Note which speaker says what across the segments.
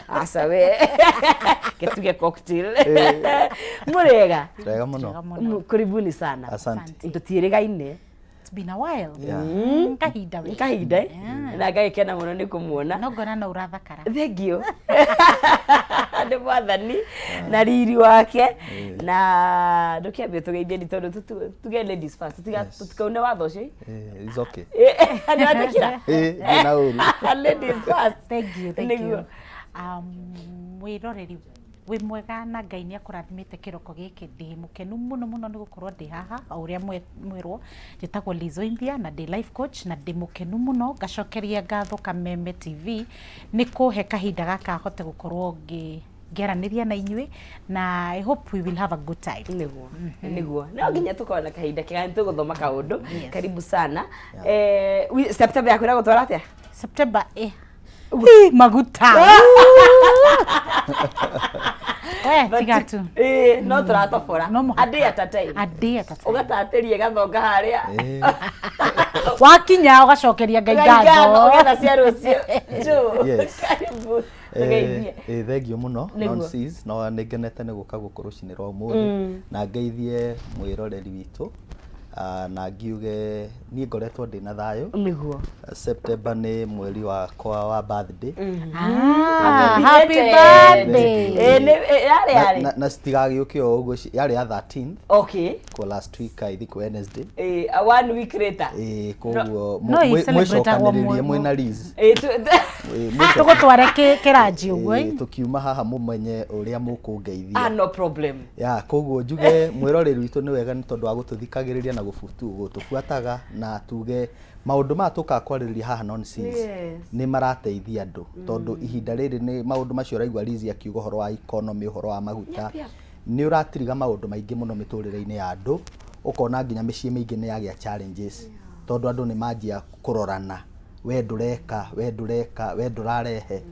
Speaker 1: Asawe. Ketuge cocktail. Murega.
Speaker 2: Rega muno.
Speaker 1: Karibuni sana.
Speaker 2: Asante.
Speaker 1: Ndutirigaine.
Speaker 3: It's been a while.
Speaker 1: Kahida we. Kahida. Na gagikena muno ni kumuona.
Speaker 3: No ngona na urathakara.
Speaker 1: Thank you. Ande mwathani na riri wake na ndukiambia tugeithie ni tondu tuge ladies first tukaune watho ucio.
Speaker 2: It's okay.
Speaker 1: Ani atakira.
Speaker 2: Na uru.
Speaker 1: Ladies first.
Speaker 3: Thank you. Wiroreri we mwega na Ngai ni akurathimite kiroko giki ndi mukenu muno ni gukorwo ndi haha uria mwirwo njitagwo Lizo India na ndi life coach na ndi mukenu muno ngacokeria ngatho Kameme TV ni kuhe kahinda gaka hote gukorwo ngeraniria na inyui na I hope we will have a good time.
Speaker 1: Niguo no nginya tukona kahinda kega tuguthoma kaundu. Karibu sana. September yako iragutwara atia?
Speaker 3: September maguta. Tigatu.
Speaker 1: No turatofora. A day at a time. Ugataterie gathonga haria.
Speaker 3: Wakinya ugacokeria Ngai ngatho.
Speaker 1: Ugatha cia rucio. Karibu.
Speaker 2: Thank you muno. Nonsense. No nigenete ni guka gukurucinirwa umuthi na ngeithie mwiroreri witu. Na ngiuge ni ngoretwo ndi na thayo
Speaker 1: niguo
Speaker 2: September ni mweri wakwa wa birthday.
Speaker 3: Happy birthday.
Speaker 1: Yari
Speaker 2: na stigagioke uguo yari ya 13th.
Speaker 1: Okay.
Speaker 2: Kwa last week I think Wednesday.
Speaker 1: 1 week later.
Speaker 2: Koguo mwicokaniririe mwina Liz.
Speaker 3: Tugutware kiranji uguo.
Speaker 2: Tukiuma haha mumenye uria mukungeithia.
Speaker 1: No problem.
Speaker 2: Koguo njuge mwiroreri witu ni wega ni tondu wa gututhikagiriria na gutubuataga na tuge maundu ma tukakwaririria haha nonsense ni marateithia andu tondu ihinda riri ni maundu macio raigwa Liz akiuga horo wa economy horo wa maguta ni uratiriga maundu maingi muno miturire-ini ya andu ukona nginya micii mingi ni yagia challenges tondu andu ni manjia kurorana we ndurarehe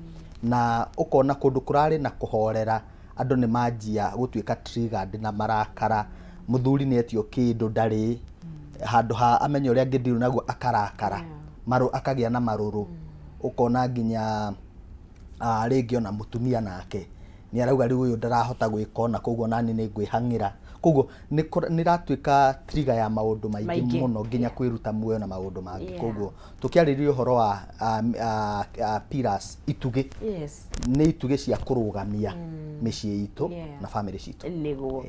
Speaker 2: na ukona kundu kurari na kuhorera andu ni manjia gutuika triggered na marakara muthuri ni etio kindu ndari handu ha amenye uria ngidiru naguo akarakara maru akagia na maruru ukona nginya ringi ona mutumia nake ni arauga riu uyu ndarahota gwikona koguo nani ni ngwihangira koguo ni ratuika trigger ya maundu maingi muno nginya kwiruta muoyo na maundu mangi koguo tukiaririo horo wa pillars ituge ni ituge cia kurugamia micii itu na family citu
Speaker 1: niguo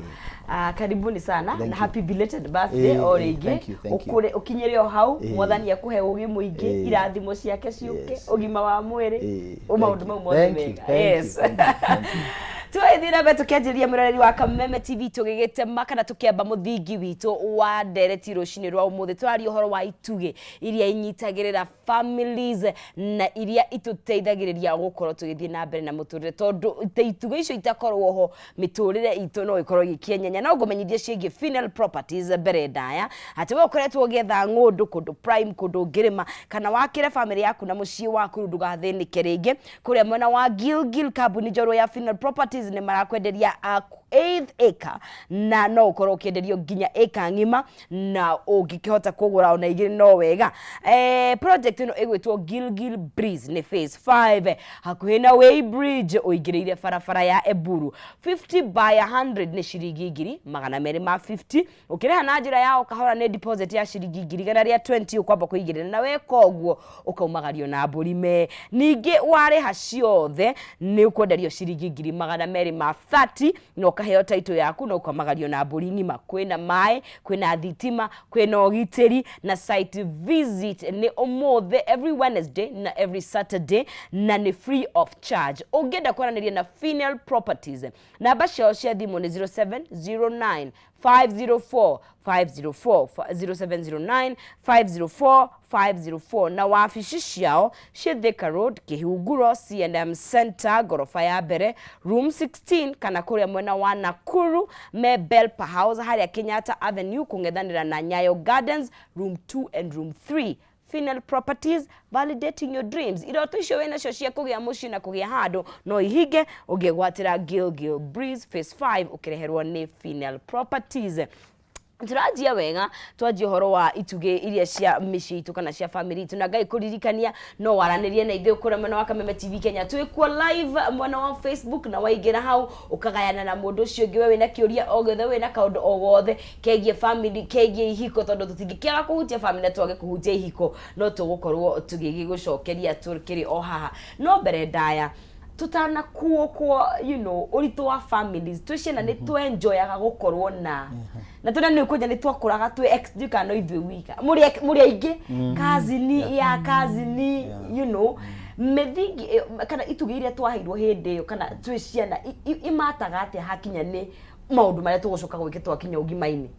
Speaker 1: karibuni sana na happy belated birthday origi ukure ukinyire o hau mwathani akuhe ugi muingi irathimo ciake ciuke ugima wa mwiri maundu mau mothe mega yes tuithira betu kianjiria muroreri wa Kameme TV tugigitema kana tukiamba muthingi witu wa ndereti rucini rwa umuthi twari uhoro wa ituge iria inyitagirira families na iria ituteithagiriria gukorwo tugithie na mbere na muturire tondu ituge icio itakorwo ho miturire itu no ikorwo gikienya no ngumenyithie ciegi funeral properties mbere ndaya ati we ukoretwo ugetha ngundu kundu prime kundu ngirima kana wakire family yaku na mucii waku ndugathinike ringi kuria mwena wa Gilgil kambuni njoro ya funeral properties ni marakwenderia 8th acre na no ukorwo ukienderio nginya acre ngima na ungikihota kugura ona igiri no wega project ino igwitwo Gilgil Breeze ni phase 5 hakuhi na Way Bridge uigireire barabara ya Eburu 50 by 100 ni shiringi ngiri 250 ukireha na njira yao kahora ni deposit ya shiringi ngiri 20 ukwamba kuigirira na weka uguo ukaumagario na mburi ningi wareha ciothe ni ukwenderio shiringi ngiri 230 no kaheo title yaku no ukamagario na mburi ngima kwina mai kwina thitima kwina ogiteri na site visit ni omothe every Wednesday na every Saturday na ni free of charge ungenda kwaraniria na funeral properties namba ciao cia thimu ni 0709 504 504 0709 504 504 na wafici ciao Thika Road Kihunguro C&M Center gorofa ya mbere room 16 kana kuria mwena wa Nakuru Belpa House haria Kenyatta Avenue kungethanira na Nyayo Gardens room 2 and room 3 Funeral Properties, validating your dreams. Iroto icio wena cio cia kugia muci na kugia handu no ihige ugegwatira Gilgil Breeze phase 5 ukireherwo ni Funeral Properties. turajia wega twajia horo wa ituge iria cia mici itu kana cia family itu na ngai kuririkania no waranirie na ithe ukura mwena wa Kameme TV Kenya twikwo live mwena wa Facebook na waingira hau ukagayana na mundu ucio ngi we wina kiuria ogothe wina kaundu ogothe kegie family kegie ihiko tondu tutingikiaga kuhutia family twage kuhutia ihiko no tugukorwo tugigigucokeria turikiri o haha no mbere ndaya tutana kuo uritu wa families twishena ni tu enjoyaga gukorwo na na tuna ni kuja ni twakuraga tu extra no ithui wika muri aingi cousin ya cousin Mithingi kana itugiria twahirwo hindi kana twiciana imataga ati hakinya ni maundu maria tugucoka gwike twakinya ugimaini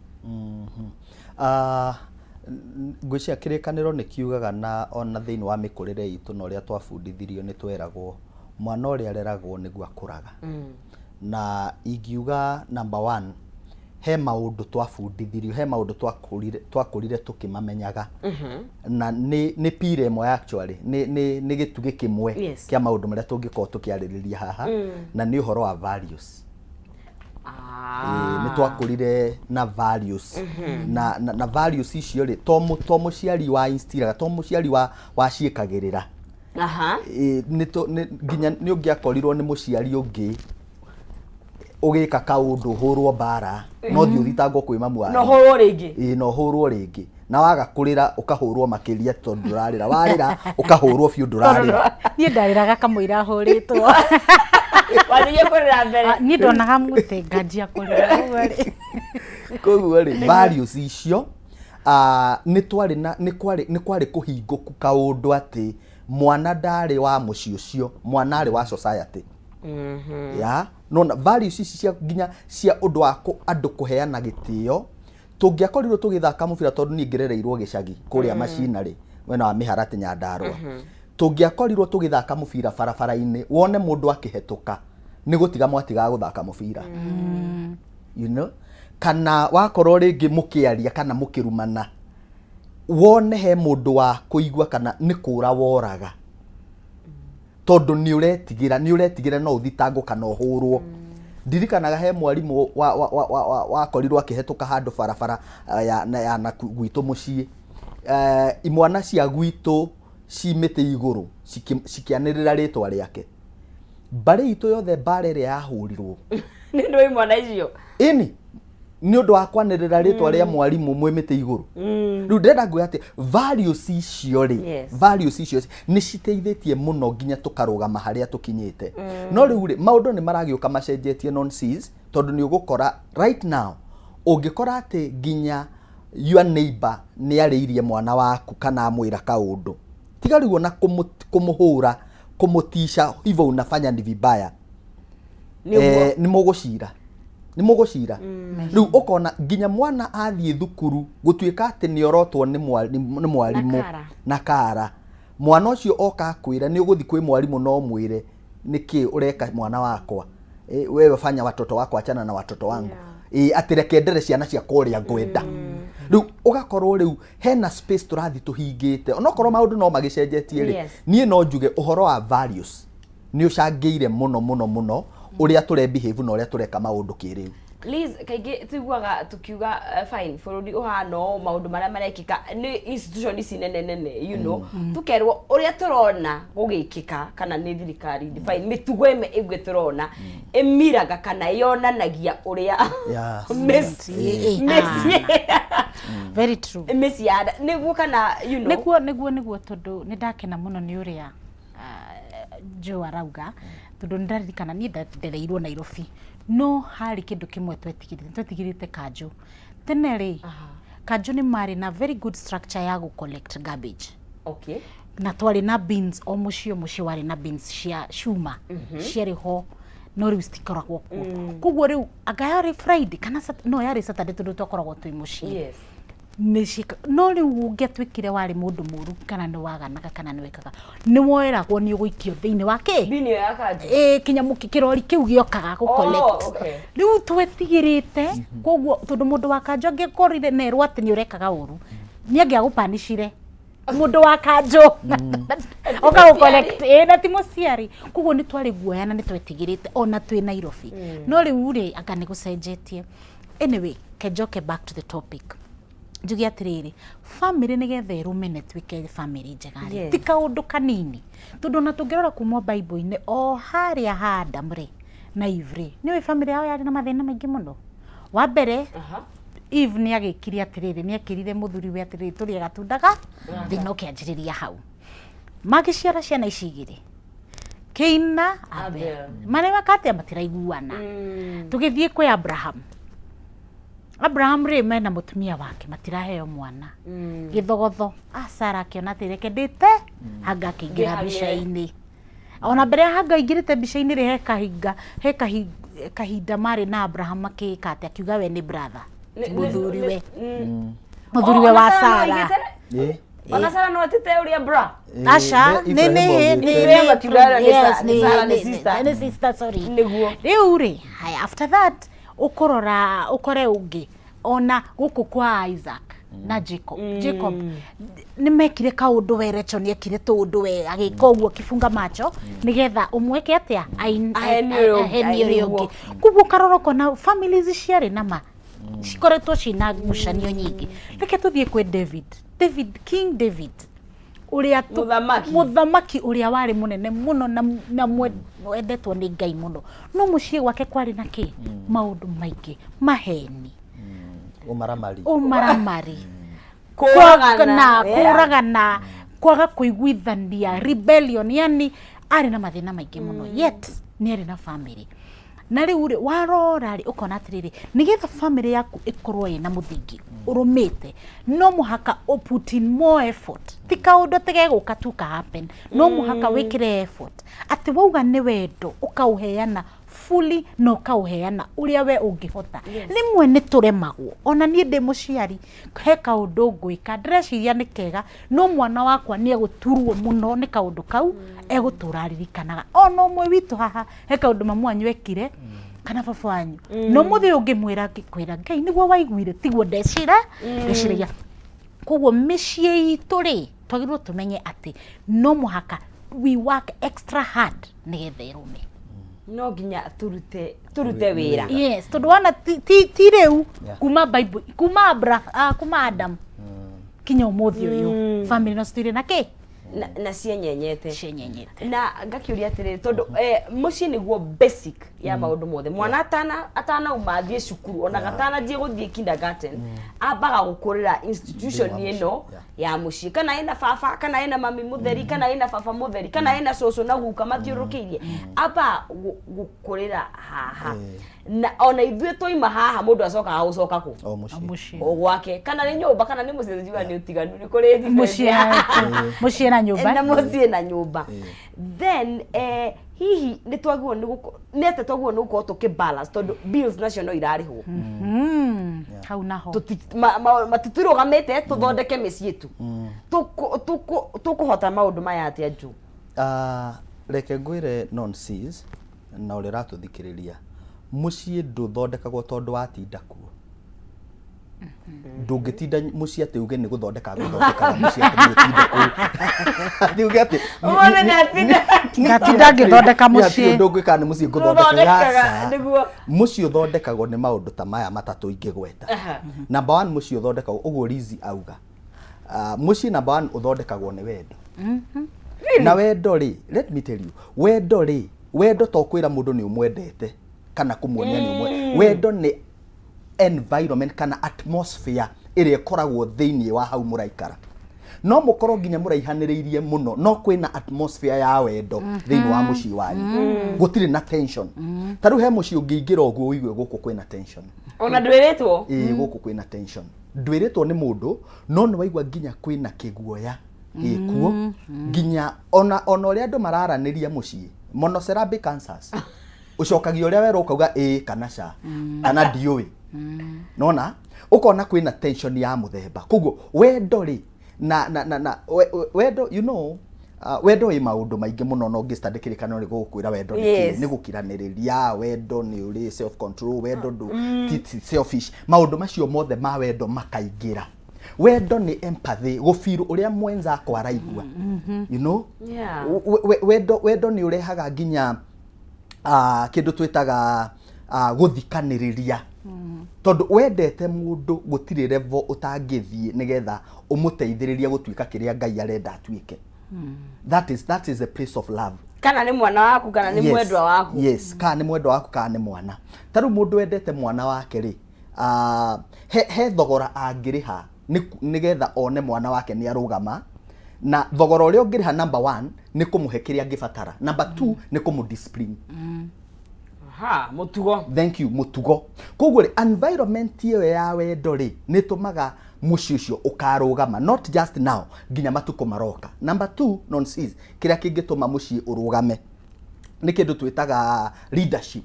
Speaker 2: ngwicia kirikaniro ni kiugaga na ona thiini wa mikurire itu no ria twabundithirio ni tweragwo mwana uria areragwo niguo akuraga na ingiuga number 1 he maundu twabundithirio he maundu twakurire tukimamenyaga na ni pire imo actually ni gitugi kimwe kia maundu maria tungikoo tukiaririria haha na ni uhoro wa values ni twakurire na values na values icio ri to muciari wa instillaga to muciari wa ciikagirira nginya ni ungiakorirwo ni muciari ungi ugika kaundu hurwo bara no thi uthitangwo kwi mamu wa
Speaker 1: no hurwo ringi
Speaker 2: no hurwo ringi na waga kurira ukahurwo makiria tondu rarira warira ukahurwo biu ndurarira
Speaker 3: ni ndariraga kamuira huritwo
Speaker 1: waniye kurira mbere
Speaker 3: ni ndonaga mute ngajia kurira ugari
Speaker 2: koguo ri values icio ni kwari kuhinguku kaundu ati mwana ndari wa muci ucio mwana ari wa society ya no values ici cia ginya cia undu wa andu kuheana gitio tungiakorirwo tugithaka mubira tondu ni ngerereirwo gicagi kuria macinari wena wa miharati Nyandarua tungiakorirwo tugithaka mubira barabara-ini wone mundu akihetuka ni gutiga mwatiga guthaka mubira kana wakorwo ringi mukiaria kana mukirumana wone he mundu wa kuigwa kana ni kura woraga tondu ni uretigira no uthitangwo kana uhurwo ndirikanaga he mwarimu wa korirwo akihetuka handu barabara ya na gwitu mucii imwana cia gwitu cimite iguru cikianirira ritwa riake bari itu yothe bare ria yahurirwo
Speaker 1: ni ndo imwana icio
Speaker 2: ni undu wa kwanirira ritwa ria mwarimu mwimite iguru riu ndenda ngwe ati values icio ri values icio ni citeithitie muno nginya tukarugama haria tukinyite no riu ri maundu ni maragiuka macenjetie nonsense tondu ni ugukora right now ungikora ati nginya your neighbor ni ariirie mwana waku kana amwira kaundu tiga riu na kumuhura kumutisha hivyo unafanya ni vibaya ni mugucira riu ukona nginya mwana athie thukuru gutuika ati ni orotwo ni mwarimu na kara mwana ucio oka kwira ni uguthi kwi mwarimu no mwire niki ureka mwana wakwa wewe fanya watoto wako achana na watoto wangu atireke ndere ciana cia kuria ngwenda riu ugakorwo riu hena space turathi tuhingite onokorwo maundu no magicenjetie ri nie no njuge uhoro wa values ni ucangeire muno uria ture behave na uria tureka maundu kiriu
Speaker 1: Liz kaige tuiguaga tukiuga fine bururi uhano maundu maria marekika ni institution ici nene tukerwo uria turona gugikika kana ni thirikari fine mitugo ime igwe turona emiraga kana yonanagia uria Messi
Speaker 3: very true
Speaker 1: Messi ada niguo kana
Speaker 3: niguo tondu ni ndakena muno ni uria Jo arauga tondu ndarikana ni ndereirwo Nairobi no hari kindu kimwe twetigirite Kanjo tene ri Kanjo ni mari na very good structure ya go collect garbage na twari na bins o muci wari na bins cia shuma ciari ho no riu citikoragwo kuo koguo riu agayari Friday kana no yari Saturday tondu twakoragwo twi muci no riu ungetwikire wari mundu muru kana ni waganaga kana ni wekaga ni woeragwo ni uguikio thiini wake
Speaker 1: thini ya Kanjo
Speaker 3: kinyamuki kirori kiu giokaga go collect riu twetigirite koguo tondu mundu wa Kanjo angekorire nerwo ati ni urekaga uru ni angiagupanishire mundu wa Kanjo oka go collect na ti muciari koguo ni twari guoya na ni twetigirite ona twi Nairobi no riu ri anga ni gucenjetie anyway kejoke back to the topic njugi atiriri family nigetha irumene twike family njega ti kaundu kanini tundu na tungirora kuma bible-ini o haria ha Adam na Eve niwe family yao yari na mathina maingi muno wa mbere Eve ni agikiri atiriri ni akirire muthuri we atiriri turi gatundaga thina ukianjiriria hau magiciara ciana icigiri Keina Abel mane wakati matiraiguana tugithie kwi Abraham mena mutumia wake matiraheo mwana githogotho Sara akiona tireke ndite hanga kingira bica-ini ona mbere hanga ingirite bica-ini he kahinda mari na Abraham akikate akiuga we ni brother muthuri we wa Sara
Speaker 1: Ona Sara no atite uria bra
Speaker 3: Asha ni sister sorry riu haya after that ukore ungi ona guku kwa Isaac na Jacob ni mekire kaundu we Rachel ni ekire tundu we agika uguo kifunga macho nigetha umweke atia aheni ungi kubu karoroko na families ciari nama cikoretwo cina ngucanio nyingi reke tuthie kwi King David uria muthamaki uria wari munene muno na mwendetwo ni Ngai muno no mucii gwake kwari na ki maundu maingi maheni umaramari kuragana kwaga kuiguithania rebellion yani ari na mathina maingi muno yet ni ari na family na riu warora ukona atiriri nigetha family yaku ikorwo ina muthingi urumite no muhaka put in more effort tika undu tegeguka tu ka happen no muhaka wikire effort ati wauga ni wendo ukauheana fully no kauheana uria we ungihota rimwe ni turemagwo ona nie ndi muciari he kaundu ngwika ndreciria ni kega no mwana wakwa ni eguturwo muno ni kaundu kau eguturarikanaga ona umwe witu haha he kaundu mamu anyu ekire kana baba wanyu no muthi ungimwira ngikwira Ngai niguo waiguire tiguo ndeciragia koguo micii itu twagirwo tumenye ati no muhaka we work extra hard nigetha irume
Speaker 1: no nginya turute wira
Speaker 3: yes tondu wana ti riu kuma Bible kuma Adam kinya umuthi uyu family no stire na ki
Speaker 1: na cienyenyete na ngakiuria atiri tondu mucii niguo basic ya maundu mothe mwana atana umathie cukuru ona gatana thie guthie kindergarten ambaga gukurira institution ino ya mucii kana ina baba kana ina mami mutheri kana ina baba mutheri kana ina coco na guka mathiurukirie aba gukurira haha na ona ithuĩ toima haha mundu acokaga gucoka ku mucii gwake kana ni nyumba kana ni mucii njiwa ni utiganu ni kuri
Speaker 3: mucii na nyumba
Speaker 1: na mucii na nyumba then hihi ni twagwo nete twagwo ni gukorwo tukibalance tondu bills nacio no irarihwo
Speaker 3: hau naho
Speaker 1: matitirugamite tuthondeke micii tu tukuhota maundu maya atia nju
Speaker 2: reke ngwire nonsense na uri ratuthikiriria mucii nduthondekagwo tondu watinda kuo ndungitinda mucii ati uge ni guthondeka mucii ati gutinda kuo ndi uge ati
Speaker 3: ngatinda ngithondeka mucii
Speaker 2: ndungika ni mucii guthondeka niguo mucii uthondekagwo ni maundu ta maya matatu ingigweta number 1 mucii uthondekagwo uguo Lizi auga mucii number 1 uthondekagwo ni wendo na wendo let me tell you wendo to kwira mundu ni umwendete kana kumuonia ni umwe wendo ni environment kana atmosphere iria ikoragwo thiini wa hau muraikara no mukorwo nginya muraihaniriirie muno no kwina atmosphere ya wendo thiini wa mucii wanyu gutire na tension taru he mucii ungiingira uguo uigue guku kwina tension
Speaker 1: ona ndwiritwo
Speaker 2: guku kwina tension ndwiritwo ni mundu no ni waigua nginya kwina kiguoya gikuo nginya ona uria andu mararaniria mucii monocerobic cancers ucokagia uria wera ukauga kana ca kana ndiui nona ukona kwina tension ya muthemba koguo wendo na wendo you know wendo i maundu maingi muno no ngistandikirikana ri gukwira wendo ni gukiraniriria wendo ni uri self control wendo selfish maundu macio mothe ma wendo makaingira wendo ni empathy gufiru uria mwenza akwa araigua you know wendo ni urehaga nginya kindu twitaga guthikaniriria tondu wendete mundu gutire level utangithie nigetha umuteithiriria gutuika kiria Ngai arenda atuike. That is a place of love.
Speaker 1: Kana ni mwana waku kana ni mwendwa waku.
Speaker 2: Yes, kana ni mwendwa waku kana ni mwana. Taru mundu wendete mwana wake ri he thogora angiriha nigetha one mwana wake ni arugama, na thogora uria ungiriha number 1 ni kumuhe kiria angibatara, number 2 ni kumudiscipline.
Speaker 1: Mutugo.
Speaker 2: Thank you, mutugo. Koguo environment iyo ya wendo ri nitumaga muci ucio ukarugama, not just now, nginya matuko maroka. Number 2, nonsense, kiria kingituma muci urugame ni kindu twitaga leadership.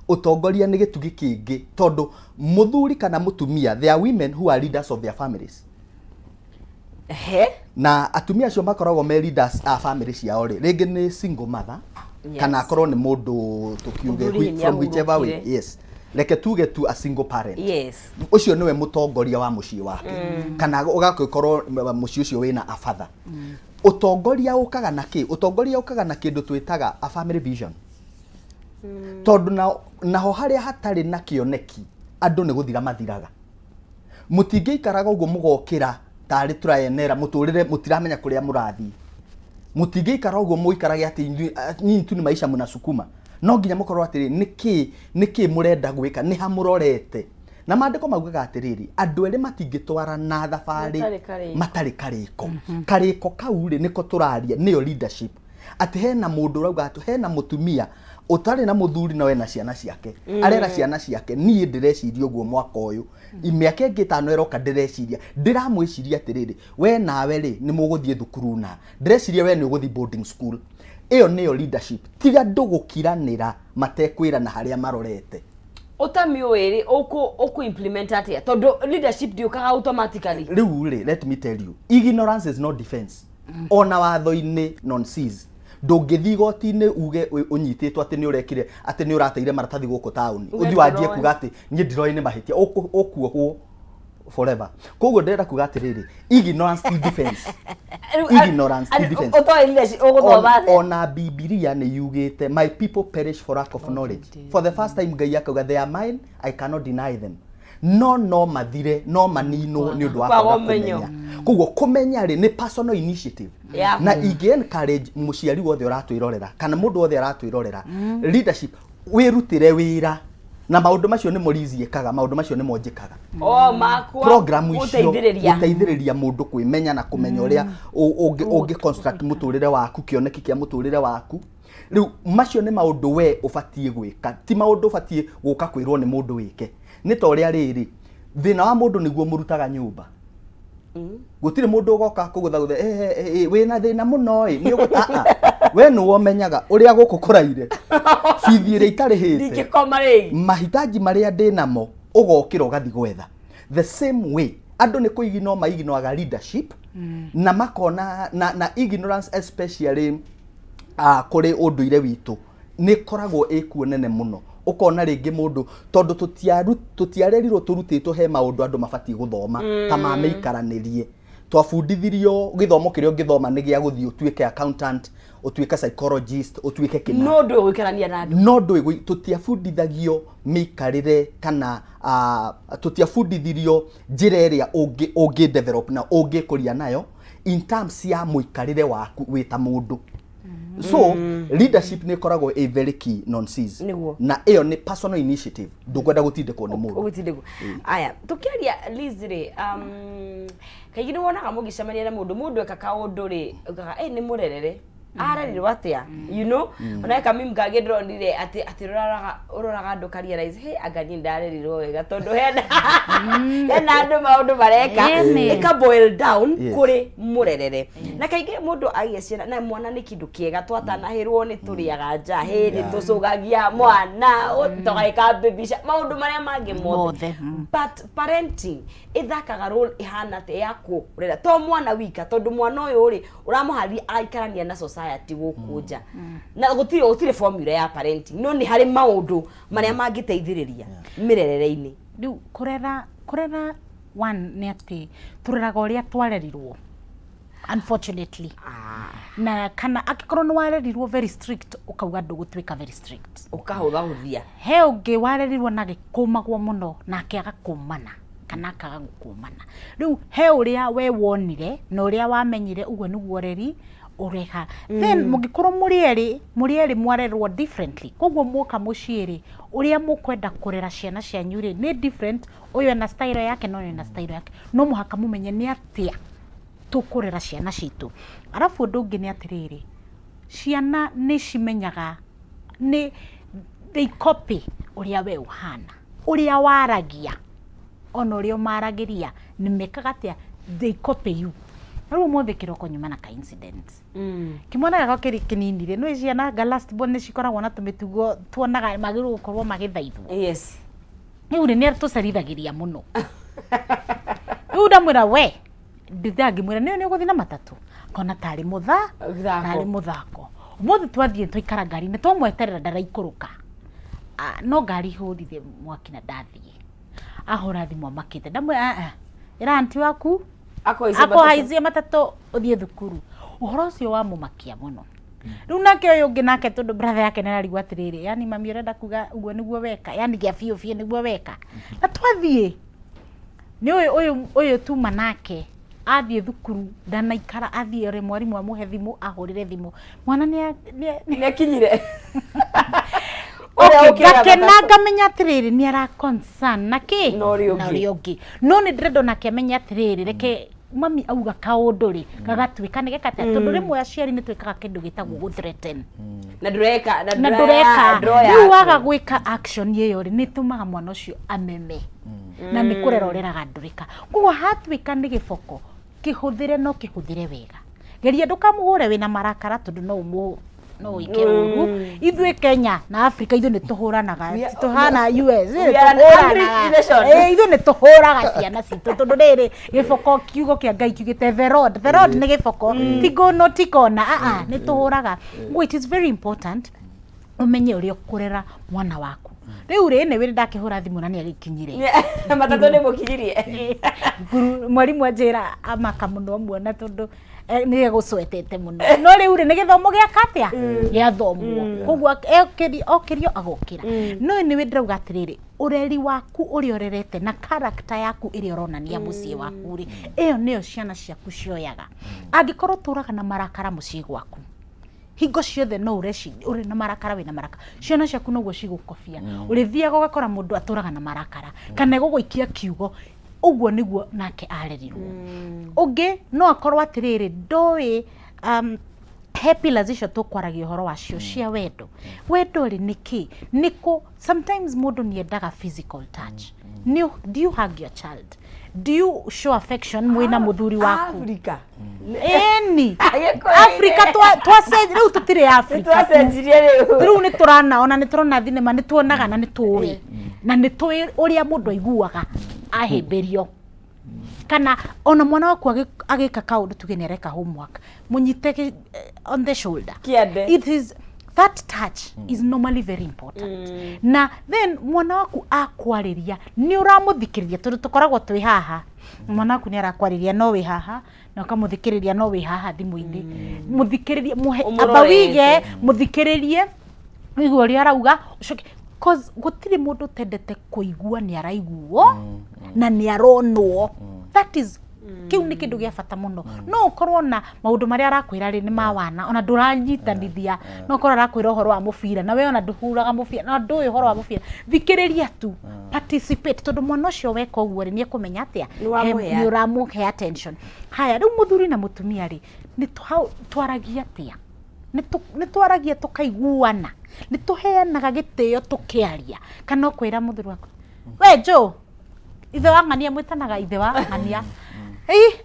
Speaker 2: Utongoria ni gitugi kingi, tondu muthuri kana mutumia, they are women who are leaders of their families. Na atumia acio makoragwo me leaders a families yao ri, ringi ni single mother, kana akorwo ni mundu tukiuge from whichever way. Yes. Like tuge tu a single parent.
Speaker 1: Yes.
Speaker 2: Ucio niwe mutongoria wa mucii wake. Kana ugakorwo mucii ucio wina a father. Utongoria ukaga na ki? Utongoria ukaga na kindu twitaga a family vision. Tondu naho haria hatari na kioneki andu ni guthira mathiraga. Mutingiikaraga uguo mugokira tari turayenera muturire mutiramenya kuria murathi. Mutingiikara uguo muikarage ati nyinyi tu ni maisha munasukuma. No nginya mukorwo atiri niki murenda gwika ni hamurorete. Na mandiko maugaga atiriri andu eri matingitwara na thabari matari kariko. Kariko kau ri niko turaria niyo leadership. Ati hena mundu urauga ati hena mutumia utari na muthuri na we na ciana ciake. Arera ciana ciake nie ndireciria uguo mwaka uyu. Imiaka ingi 5 eroka ndireciria. Ndiramwiciria atiriri we nawe ri ni muguthie thukuru na. Ndireciria we ni uguthie boarding school. Iyo niyo leadership. Tiga ndugukiranira matekwira na haria marorete.
Speaker 1: Utamiwiri oku implement atia. Tondu leadership ndiukaga automatically.
Speaker 2: Riu ri, let me tell you. Ignorance is not defense. Ona watho-ini nonsense. Ndungithi goti-ini uge unyitetwo ati ni urekire ati ni urateire maratathi guku town. Uthi wanjie kuga ati nie ndiroi ni mahitia okuohwo forever. Koguo ndenda kuga atiriri, ignorance is defense. Ignorance is defense. Ona Biblia ni yugite my people perish for lack of knowledge. For the first time Ngai akauga they are mine, I cannot deny them. No mathire no manino ni undu wa kumenya. Koguo kumenya ri ni personal initiative. Na ige encourage muciari wothe uratwirorera kana mundu wothe aratwirorera leadership wirutire wira na maundu macio ni muriziekaga maundu macio ni monjikaga
Speaker 1: makwa
Speaker 2: program icio uteithiriria mundu kwimenya na kumenya uria ungi construct muturire waku kioneki kia muturire waku. Riu macio ni maundu we ubatie gwika, ti maundu ubatie guka kwirwo ni mundu wike. Ni to ria riri thina wa mundu niguo murutaga nyumba. Gutire mundu ugoka kuguthautha wina thina muno ni ugutaa we no womenyaga uria guku kuraire bithi ire itari hite
Speaker 1: ndikikoma ri
Speaker 2: mahitaji maria ndinamo ugokira ugathi gwetha. The same way andu ni kuigino maiginoaga leadership na makona na ignorance especially kuri unduire witu ni koragwo ikuonene muno. Ukona ringi mundu tondu tutiarerirwo turutitwo he maundu andu mabati guthoma ta mameikaranĩrie. Twabundithirio githomo kirio ngithoma ni gia guthii utuike accountant, utuike psychologist, utuike kina.
Speaker 1: No ndwe gwikarania na andu.
Speaker 2: No ndwe tutiabundithagio mikarire kana tutiabundithirio njira iria ungi develop na ungi kuria nayo in terms ya muikarire waku wita mundu. So leadership ni koragwo a very key nonsense. Na iyo ni personal initiative. Ndugwenda gutindikwo ni mundu.
Speaker 1: Gutindikwo. Aya, tukiaria Lizire, kaigini wonaga mugicamania na mundu ekaka undu ri ugaga ni murerere. Ararirwo atia, you know? Ona Kameme ngage ndronire ati roraga andu karia rise hey agani ndarerirwo wega tondu hena andu maundu mareka ika boil down kuri murerere. Na kaingi mundu agia ciana na mwana ni kindu kiega twatanahirwo ni turiaga nja ni tucugagia mwana togaika baby maundu maria mangi mothe. But parenting ithakaga role ihana te yako rera to mwana wika tondu mwana uyu ri uramuhari aikarania na society gukunja na gutire formula ya parenting no ni hari maundu maria mangiteithiriria mirerere-ini.
Speaker 3: Riu kurera one ni ati tureraga uria twarerirwo unfortunately. Na kana akikorwo ni warerirwo very strict ukauga ndugutwika very strict
Speaker 1: ukahuthahuthia
Speaker 3: he ungi warerirwo na gikumagwo muno na akiaga kumana kana akaga gukumana riu he uria we wonire na uria wamenyire uguo niguo reri ureha then mugikorwo murieri mwarerwo differently koguo muka muciiri uria mukwenda kurera ciana cianyu ri ni different uyu na style yake no na style yake no muhaka mumenye ni atia tukurera ciana citu arafu ndungi ni atiriri ciana ni cimenyaga ni they copy uria we uhana uria waragia ona uria maragiria ni mekaga atia they copy you riu mothe kiroko nyuma na ka incident kimwana gako kiri kinini no ciana ga last born ni cikoragwo na tumitugo tuonaga magiru gukorwo magithaithwo
Speaker 1: yes
Speaker 3: ni uri ni tucarithagiria muno riu ndamwira we ndithangi mwira ni uguthi na matatu kona tari muthako mothe twathie twikara ngari ni twamweterera ndaraikuruka no ngari hurithie mwakina ndathie ahora thimu makite ndamwe ira anti waku akohaizie matatu uthie thukuru uhoro ucio wa mumakia muno riu nake uyu ungi nake tondu brother yake narigwa atiriri yani mami urenda kuga uguo niguo weka yani gia fiu niguo weka na twathie ni uyu tuma nake athie thukuru ndanaikara athie ore mwarimu amuhe thimu ahurire thimu mwana ni akinyire Gakena menya atiriri ni ara concern naki
Speaker 1: no
Speaker 3: riogi no ni ndrendo nake menya atiriri reke mami auga kaunduri gagatwika ni gekate tondu rimwe aciari ni twikaga kindu gitagwo go threaten
Speaker 1: na ndureka
Speaker 3: riu waga gwika action yeyo ri ni tumaga mwana ucio ameme na ni kurera ureraga ndurika kugo hatwika ni giboko kihuthire no kihuthire wega geria ndukamuhure wina marakara tondu no ikeuru ithwe Kenya na Africa ithu ni tuhuranaga tuhana US ithu ni tuhuraga ciana citu tondu riri giboko kiugo kia Ngai kiugite the road ni giboko tigo no tikona ni tuhuraga which is very important umenye uria kurera mwana waku riu ri ni wiri ndakihura thimu na ni agikinyire
Speaker 1: matatu ni mukinyirie
Speaker 3: mwarimu anjira amaka muno muona tondu ni guswetete muno no riu ri ni githomo gia katia gia thomwo koguo okirio agokira no ni windrauga atiriri ureri waku uri orerete na character yaku iri oronania mucii waku ri iyo niyo ciana ciaku cioyaga angikorwo turaga na marakara mucii gwaku hingo ciothe no ureci uri na marakara wina marakara ciana ciaku noguo cigukofia urithiaga ugakora mundu aturaga na marakara kana guguikia kiugo uguo niguo nake arerirwo ungi no akorwo atiriri ndoi happy lazisho to kwaragia horo wacio cia wendo ri niki niko sometimes mundu ni endaga physical touch do you hug your child do you show affection mwina muthuri waku Africa twacenjia riu tutire Africa riu ni turana ona ni turona thinema ni tuonaga na ni tuwi na ni tuwi uria mundu aiguaga ahimberio kana ona mwana waku agika kaundu tugene areka homework munyite on the shoulder it is that touch is normally very important na then mwana waku akwariria ni uramuthikiriria tondu tukoragwo twi haha mwana waku ni arakwariria no wi haha na ukamuthikiriria no wi haha thimu-ini muthikiririe abawige muthikiririe wigu uri arauga ucoke cause gutiri mundu tendete kuigua ni araiguo na ni aronwo that is kiu ni kindu gia bata muno no ukorwo na maundu maria arakwira ri ni mawana ona nduranyitanithia no ukorwo arakwira uhoro wa mubira na we ona nduhuraga mubira na nduyu uhoro wa mubira thikiriria tu participate tondu mwana ucio weka uguo ri ni ekumenya atia ni uramuhe attention haya riu muthuri na mutumia ri ni twaragia atia ni twaragia tukaiguana ni tuheanaga gitio tukiaria kana kwira muthuri waku we jo ithe wa ngania mwitanaga ithe wa ngania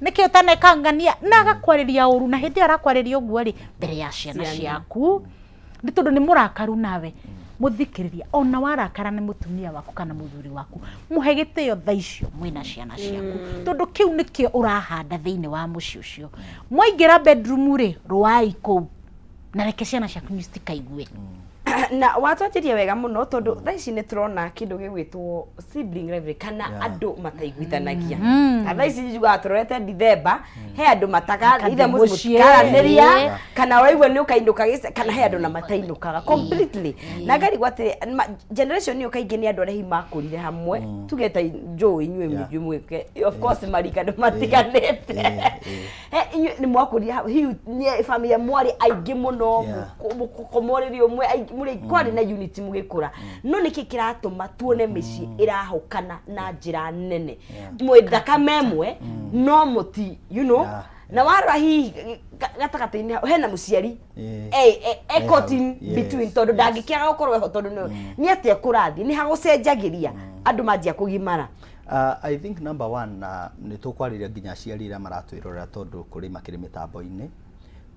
Speaker 3: niki utaneka ngania naga kwariria uru na hindi arakwariria uguo ri mbere ya ciana ciaku ni tondu ni murakaru nawe muthikiriria ona warakara ni mutumia waku kana muthuri waku muhe gitio tha icio mwina ciana ciaku tondu kiu nikio urahanda thiini wa mucii ucio mwaingira bedroom ri ruai ku na reke ciana ciaku citikaigue
Speaker 1: na watwajirie wega muno tondu thaa ici ni turona kindu gigwitwo sibling rivalry kana andu mataiguithanagia thaa ici juga turorete December he andu mataga ithe mucikaraniria kana waigua ni ukainduka kana he andu na matainukaga completely na ngari gwate generation yo kaingi ni andu arehi makurire hamwe tugeta njoo inywe mwike of course marika ndo matiganete he inywe ni mwakuria hiu ni family mwari aingi muno mukomoririo mwe muri kwari na unity mugikura no niki kiratuma tuone mici irahukana na njira nene mwitha Kameme no muti you know na wara hi gatakataini hena muciari ecotin between tondu ndangikiaga gukorwo ho tondu ni atia kurathi ni hagucenjagiria andu manjia kugimara.
Speaker 2: I think number one ni tukwariria nginya aciari ira maratwirorera tondu kuri makiri mitambo-ini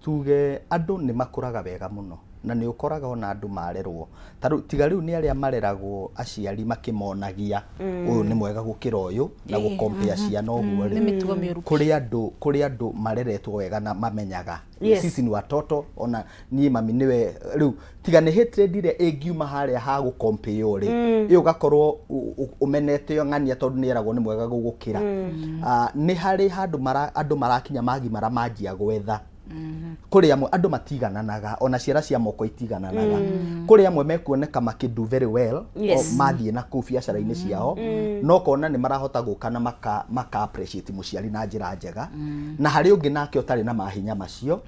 Speaker 2: tuge andu ni makuraga wega muno na ni ukoraga ona andu marerwo taru tiga riu ni aria mareragwo aciari makimonagia uyu ni mwega gukira uyu na gukompea ciana uguo ri kuri andu mareretwo wega na mamenyaga sisi ni watoto ona ni mami niwe riu tiga ni hatred ire ingiuma haria ha gukompea uri iyo gakorwo umenete yo ng'ania tondu ni eragwo ni mwega gugukira ni hari andu marakinya magi manjia gwetha kuri amwe andu matigananaga ona ciara cia moko itigananaga kuri amwe mekuoneka makidu very well mathie na ku biacara-ini ciao no kona ni marahota gukana maka appreciate muciari na njira njega na hari ungi nake utari na mahinya macio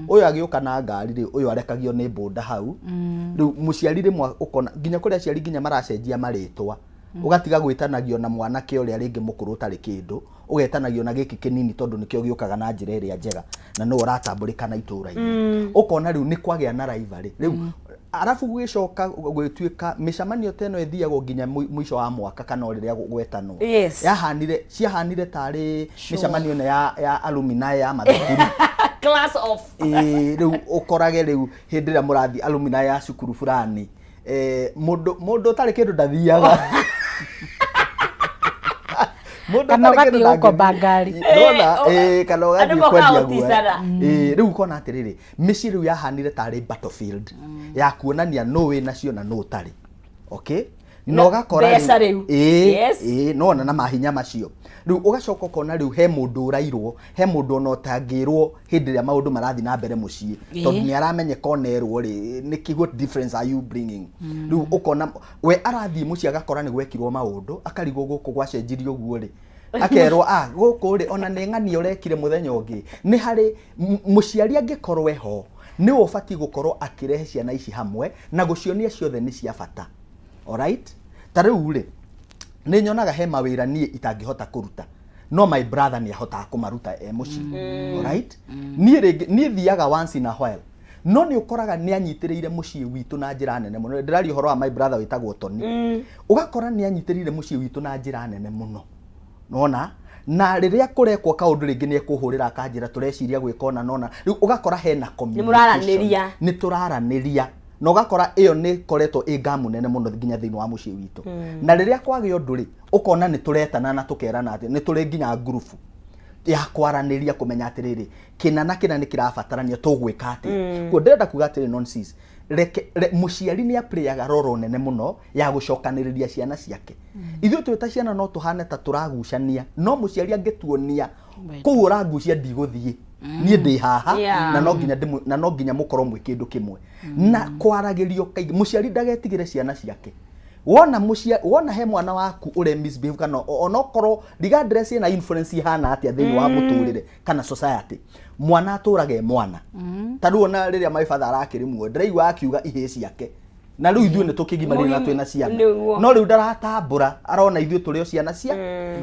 Speaker 2: uyu agiuka na ngari ri uyu arekagio ni boda hau riu muciari rimwe ukona nginya kuri aciari nginya maracenjia maritwa ugatiga gwitanagio na mwanake uri ringi mukuru utari kindu ugetanagio na giki kinini tondu nikio giukaga na njira iria njega na no uratamburika na itura-ini ukona riu ni kwagia na rivalry riu arafu gwicoka gwituika micamanio teno ithiagwo nginya mwisho wa mwaka kana riria gwetanwo ciahanire tari micamanio ya alumni ya mathukuru
Speaker 1: class of
Speaker 2: riu ukorage riu hindi ria murathi alumni ya cukuru fulani mundu tari kindu ndathiaga
Speaker 3: kana gathi uko bagari
Speaker 2: kana gathi kwendia guo riu kona atiriri mici riu yahanire tari battlefield ya kuonania no we nacio na no tari okay no gakora no na mahinya macio riu ugacoka kona riu he mundu urairwo he mundu ona utangirwo hindi ria maundu marathi na mbere mucii tondu ni aramenyeka onerwo ri niki what difference are you bringing riu ukona we arathi mucii agakora ni gwekirwo maundu akarigwo guku gwacenjirio guo ri akerwo guku ri ona ni ng'ani urekire muthenya ungi ni hari muciari angikorwo ho ni ubati gukorwo akirehe ciana ici hamwe na gucionia ciothe ni cia bata alright tariu ri ni nyonaga he mawira nie itangihota kuruta no my brother ni ahota kumaruta muci alright nie thiaga once in a while no ni ukoraga ni anyitiriire muci witu na njira nene muno ndirari horo wa my brother witagwo Tony ugakora ni anyitiriire muci witu na njira nene muno nona na riria kurekwo kaundu ringi ni ekuhurira kanjira tureciria gwikona nona riu ugakora hena communication ni turaraniria no gakora iyo ni koretwo ingamu nene muno nginya thiini wa mucii witu na riria kwagi undu ri ukona ni turetana na tukerana ati ni turi nginya group ya kwaraniria kumenya atiriri kina na kina ni kirabatarania tugwika ati ko ndenda kuga atiri nonsense muciari ni aplayaga roro nene muno ya gucokaniriria ciana ciake ithuĩ twita ciana no tuhane ta turagucania no muciari angituonia kuu uragucia ndigũthie nie ndi haha na no nginya mukorwo mwi kindu kimwe na kwaragirio kaingi muciari ndagetigire ciana ciake wona he mwana waku ure misbehave kana onokorwo regardless na influence hana atia thiini wa muturire kana society mwana aturage mwana taru ona riria my father arakirimwo ndiraigua akiuga ihe ciake na riu ithuĩ ni tukigimarira na twina ciana no riu ndaratambura arona ithuĩ turi o ciana cia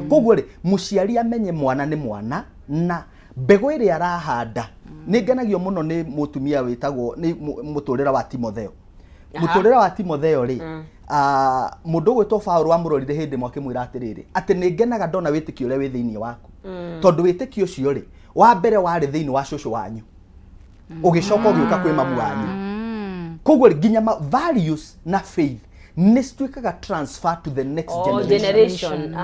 Speaker 2: koguo ri muciari amenye mwana ni mwana na mbego iria arahanda ni ngenagio muno ni mutumia witagwo ni muturira wa Timotheo muturira wa Timotheo ri mundu gwitwo Paulo amurorire hindi mwake mwira atiriri ati ni ngenaga ndona witikio ule wi thiini waku tondu witikio ucio ri wa mbere wari thiini wa cucu wanyu ugicoka ugiuka kwi mamu wanyu koguo nginya values na faith nĩ cituĩkaga transfer to the next
Speaker 1: generation.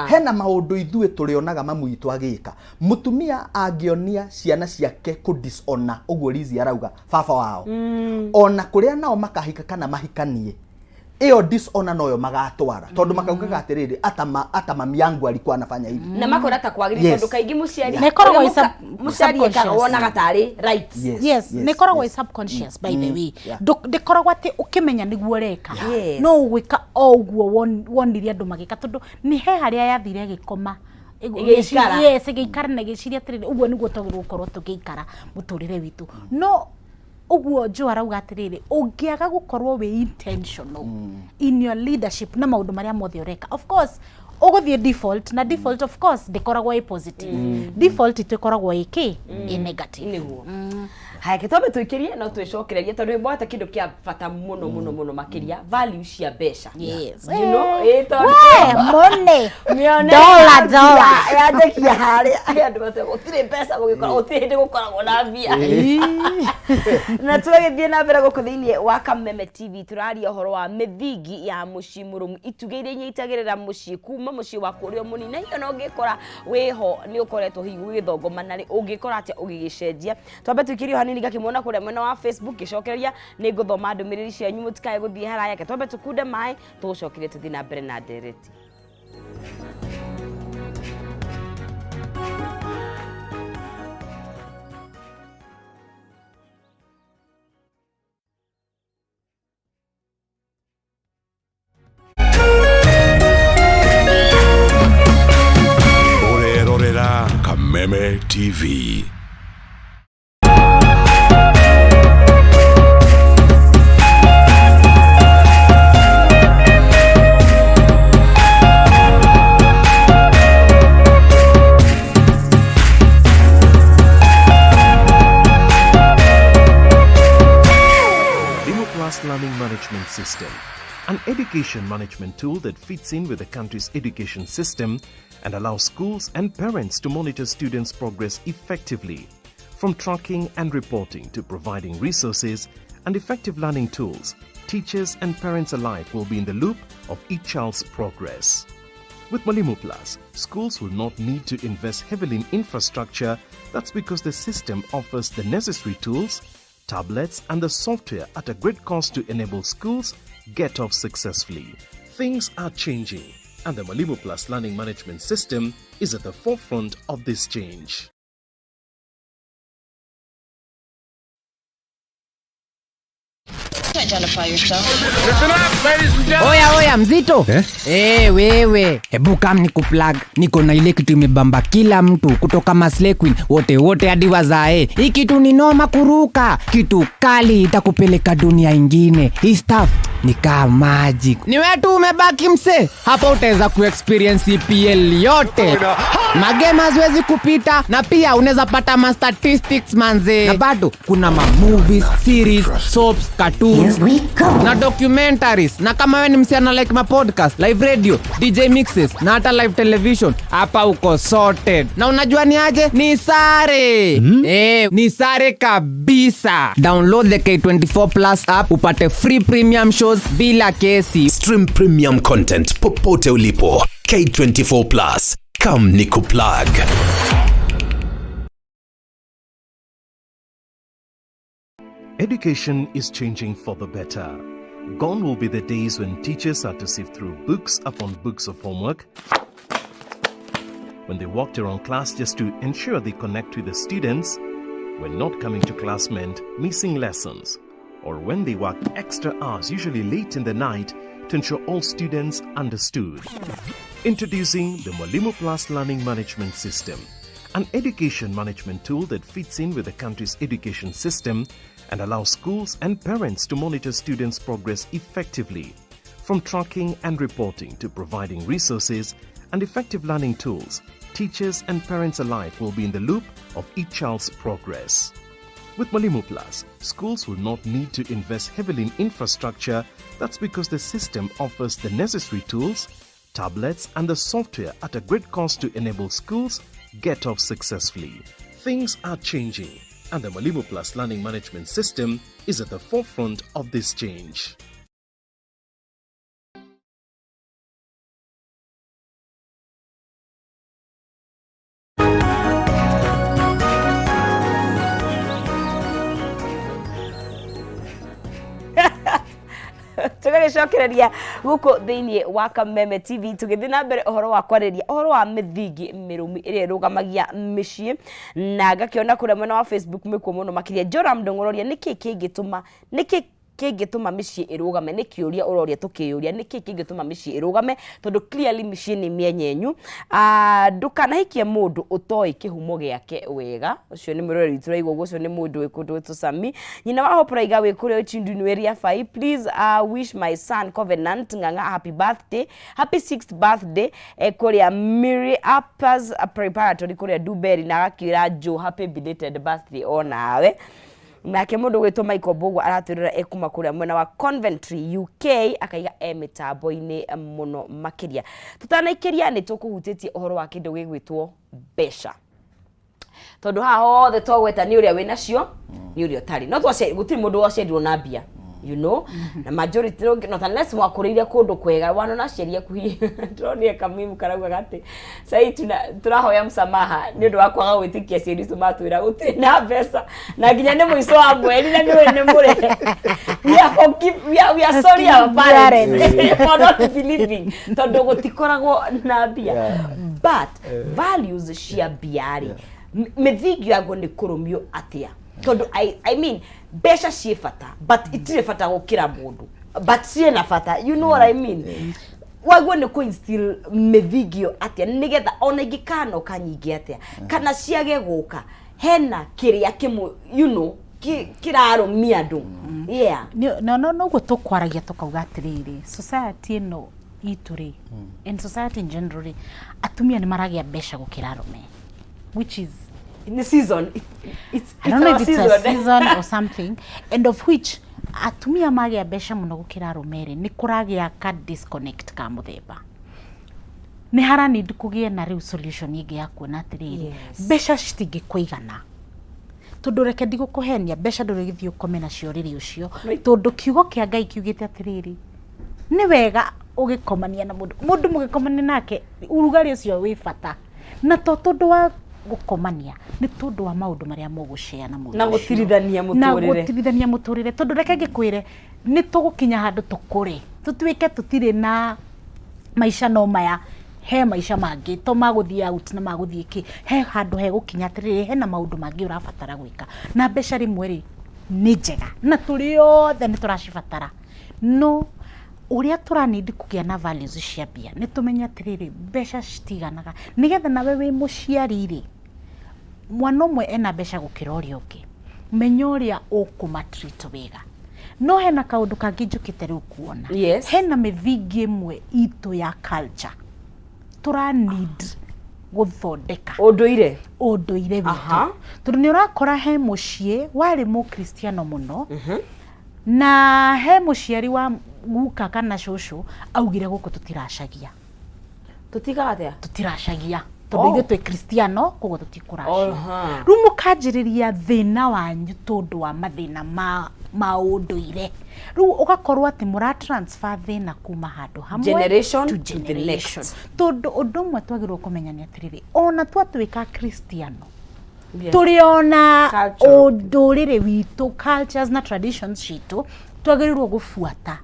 Speaker 2: Hena maũndũ ithuĩ tũrĩonaga mamu itũ agĩka. Mũtumia angĩonia ciana ciake kũ-dishonor, ũguo Lizi arauga baba wao, ona kũrĩa nao makahika kana mahikanie, iyo dishonor noyo magatwara tondu makaugaga atiriri ata mami yangu alikuwa anafanya hivi
Speaker 1: na makora ta kwagiri tondu kaingi muciari
Speaker 3: nekoragwo
Speaker 1: muciari wona gatari right.
Speaker 3: Yes nekoragwo subconscious by the way ndekoragwo ati ukimenya niguo reka no gwika oguo wonirie andu magika tondu ni he haria yathire gikoma igikara na giciria atiriri uguo niguo togirwo korwo tugiikara muturire witu no uguo jo arauga atiriri ungiaga gukorwo we intentional in your leadership na maundu maria mothe ureka. Of course uguthie default na default of course dekoragwo a positive default itekoragwo a negative
Speaker 1: niguo haya kitombe tuikirie no twicokererie tondu mbota kindu kia bata muno makiria value cia besha.
Speaker 3: Yes,
Speaker 1: you know
Speaker 3: money
Speaker 1: dollar yadekia haria andu bate utire pesa gukora utire gukoragwo na bia na twagithie na mbere guku thiini wa Kameme TV turaria horo wa mithingi ya mucii murumu itugeire nyeitagirira mucii kuma mucii wa kurio munine iyo no ngikora wiho ni ukoretwo higu githongomana ri ungikora atia ugigicenjia twambe tukirio hanini gakimona kuria mwena wa Facebook gicokereria ni nguthoma ndumiriri cianyu mutikae guthie haraya yake twambe tukunde mai tugucokerie tuthi na mbere na ndereti.
Speaker 4: Kameme TV.
Speaker 5: Learning Management System, an education management tool that fits in with the country's education system and allows schools and parents to monitor students' progress effectively. From tracking and reporting to providing resources and effective learning tools, teachers and parents alike will be in the loop of each child's progress. With Murumu Plus, schools will not need to invest heavily in infrastructure. That's because the system offers the necessary tools, tablets and the software at a great cost to enable schools get off successfully. Things are changing and the Murumu Plus learning management system is at the forefront of this change.
Speaker 6: Identify yourself. Listen up, ladies and gentlemen. Oya mzito. Wewe. Hebu kam nikuplug. Niko na ile kitu imebamba kila mtu kutoka Maslay Queen wote hadi wazae. Hii kitu ni noma kuruka. Kitu kali itakupeleka dunia ingine. Hii stuff ni kama magic. Ni wewe tu umebaki mse. Hapa utaweza kuexperience EPL yote. Magame haziwezi kupita na pia unaweza pata ma statistics manze. Na bado kuna ma movies, series, soaps, cartoons na documentaries. Na kama wewe ni msichana like ma podcast, live radio, DJ mixes na hata live television, hapa uko sorted. Na unajua ni aje? Ni sare. Ni sare kabisa. Download the K24 Plus app upate free premium shows bila kesi.
Speaker 7: Stream premium content popote ulipo. K24 Plus. Come nikuplug.
Speaker 5: Education is changing for the better. Gone will be the days when teachers had to sift through books upon books of homework, when they walked around class just to ensure they connect with the students, when not coming to class meant missing lessons, or when they worked extra hours, usually late in the night, to ensure all students understood. Introducing the Murumu Plus Learning Management System, an education management tool that fits in with the country's education system and allows schools and parents to monitor students' progress effectively. From tracking and reporting to providing resources and effective learning tools, teachers and parents alike will be in the loop of each child's progress. With Murumu Plus, schools will not need to invest heavily in infrastructure. That's because the system offers the necessary tools, tablets and the software at a great cost to enable schools get off successfully. Things are changing and the Murumu Plus learning management system is at the forefront of this change.
Speaker 1: tugagicokereria guku thiini wa Kameme TV tugithi na mbere uhoro wa kwareria uhoro wa mithingi mirumu ire rugamagia micii na ngakiona kuria mwena wa Facebook mikuo muno makiria Joram Ndongororia niki kingituma kingituma micii irugame ni kiuria uroria tukiuria niki kingituma micii irugame tondu clearly micii ni mienyenyu ndukanahikie mundu utoi kihumo giake wega ucio ni murori turaigwa ucio ni mundu wikundu tucami nyina wa hopraiga wikuria uchinduni area 5 please wish my son Covenant nganga happy birthday happy 6th birthday kuria Miri Uppers preparatory kuria Duberi na gakira Jo happy belated birthday onawe nake mundu gwitwo Michael Bogo araturira ekuma kuria mwena wa Coventry UK akaiga mitambo-ini muno makiria tutanaikiria ni tukuhutitie uhoro wa kindu gigwitwo besha tondu haha hothe twagweta ni uria winacio ni uria tari no twase gutiri mundu wacendirwo na mbia you know na majority not unless mwakuriria kundu kwega wana na sheria kuhi ndronie Kameme karauga gati sai turahoya msamaha ni ndu wakwaga gwitikia cieni tumatwira gutiri na pesa na nginya ni muico wa mweri na niwe ni mure we are sorry our parents for not believing tondu gutikoragwo na mbia but values cia biari mithingi yago ni kurumio atia tondu I mean besha cie fata but itire fata gukira mundu but cie na fata you know what I mean wagwo ni kuinstill mithingio atia nigetha ona ingikano kanyingi atia kana ciage guka hena kiria kimu you know kirarumia ndu yeah
Speaker 3: no go tukwaragia tukauga atiriri society no ituri in society in general atumia ni maragia besha gukira arume which is
Speaker 1: in the season
Speaker 3: I don't know if it's a season or something and of which atumia magia besha muno gukira arumere ni kuragia ka disconnect ka muthemba ni hara need kugie na real solution ingi ya kuona atiriri besha citingi kuigana tondu reke ndigukuhenia besha ndurigithio komena cioriri ucio tondu kiugo kia Ngai kiugite atiriri ni wega ugikomania na mundu mugikomania nake urugari ucio wi fata na tondu wa gukomania ni tondu wa maundu maria mugushare na mundu
Speaker 1: na gutirithania muturire tondu reke ngikwire ni tugukinya handu tukuri tutwike tutire na maisha no maya he maisha mangi to maguthia out na maguthie ki he handu he gukinya atiriri he na maundu mangi urabatara gwika na besha rimwe ri ni njega na turi othe ni turacibatara no uria turanidi kugia na values cia bia ni tumenya atiriri besha citiganaga nigetha nawe wi muciari ri mwana umwe ena besha gukira uria ungi menya uria ukumatreat wega no hena kaundu kangi njukite riu kuona hena mithingi imwe itu ya culture tura need guthondeka unduire
Speaker 3: witu tondu ni urakora he mucie wari mu Kristiano muno na he muciari wa guka kana shosho augire guku tutiracagia tondu ithuĩ twĩ Kristiano koguo tũtikũracia rĩu mũkanjĩrĩria thĩna wanyu tondu wa mathĩna ma ũndũire rĩu ũgakorwo atĩ mũra transfer thĩna kuma handũ hamwe
Speaker 1: generation to generation
Speaker 3: tondu ũndũ ũmwe twagĩrĩirwo kũmenya nĩ atĩrĩrĩ ona twatuĩka Kristiano turiona ũndũrĩrĩ witũ cultures na traditions citũ twagĩrĩirwo gũbuata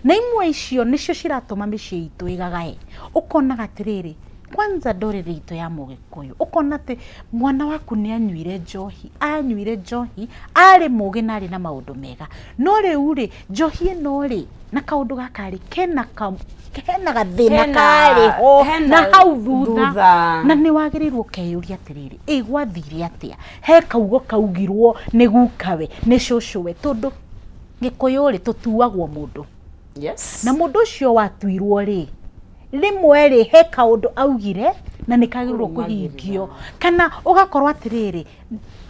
Speaker 3: na imwe icio nicio ciratũma mĩciĩ itũ ĩgagae ũkonaga atĩrĩrĩ kwanza ndorere ito ya Mugikuyu ukona ati mwana waku ni anyuire njohi ari mugi nari na maundu mega no riu ri njohi ino ri na kaundu gakari kena gathina kari ho na hau thutha na ni wagirirwo keyuria atiriri igwathire atia he kaugo kaugirwo ni gukawe ni shoshowe tondu Gikuyu ri tutuagwo mundu na mundu ucio watuirwo ri rimwe ri he kaundu augire na nikagirwo kuhingio kana ugakorwo atiriri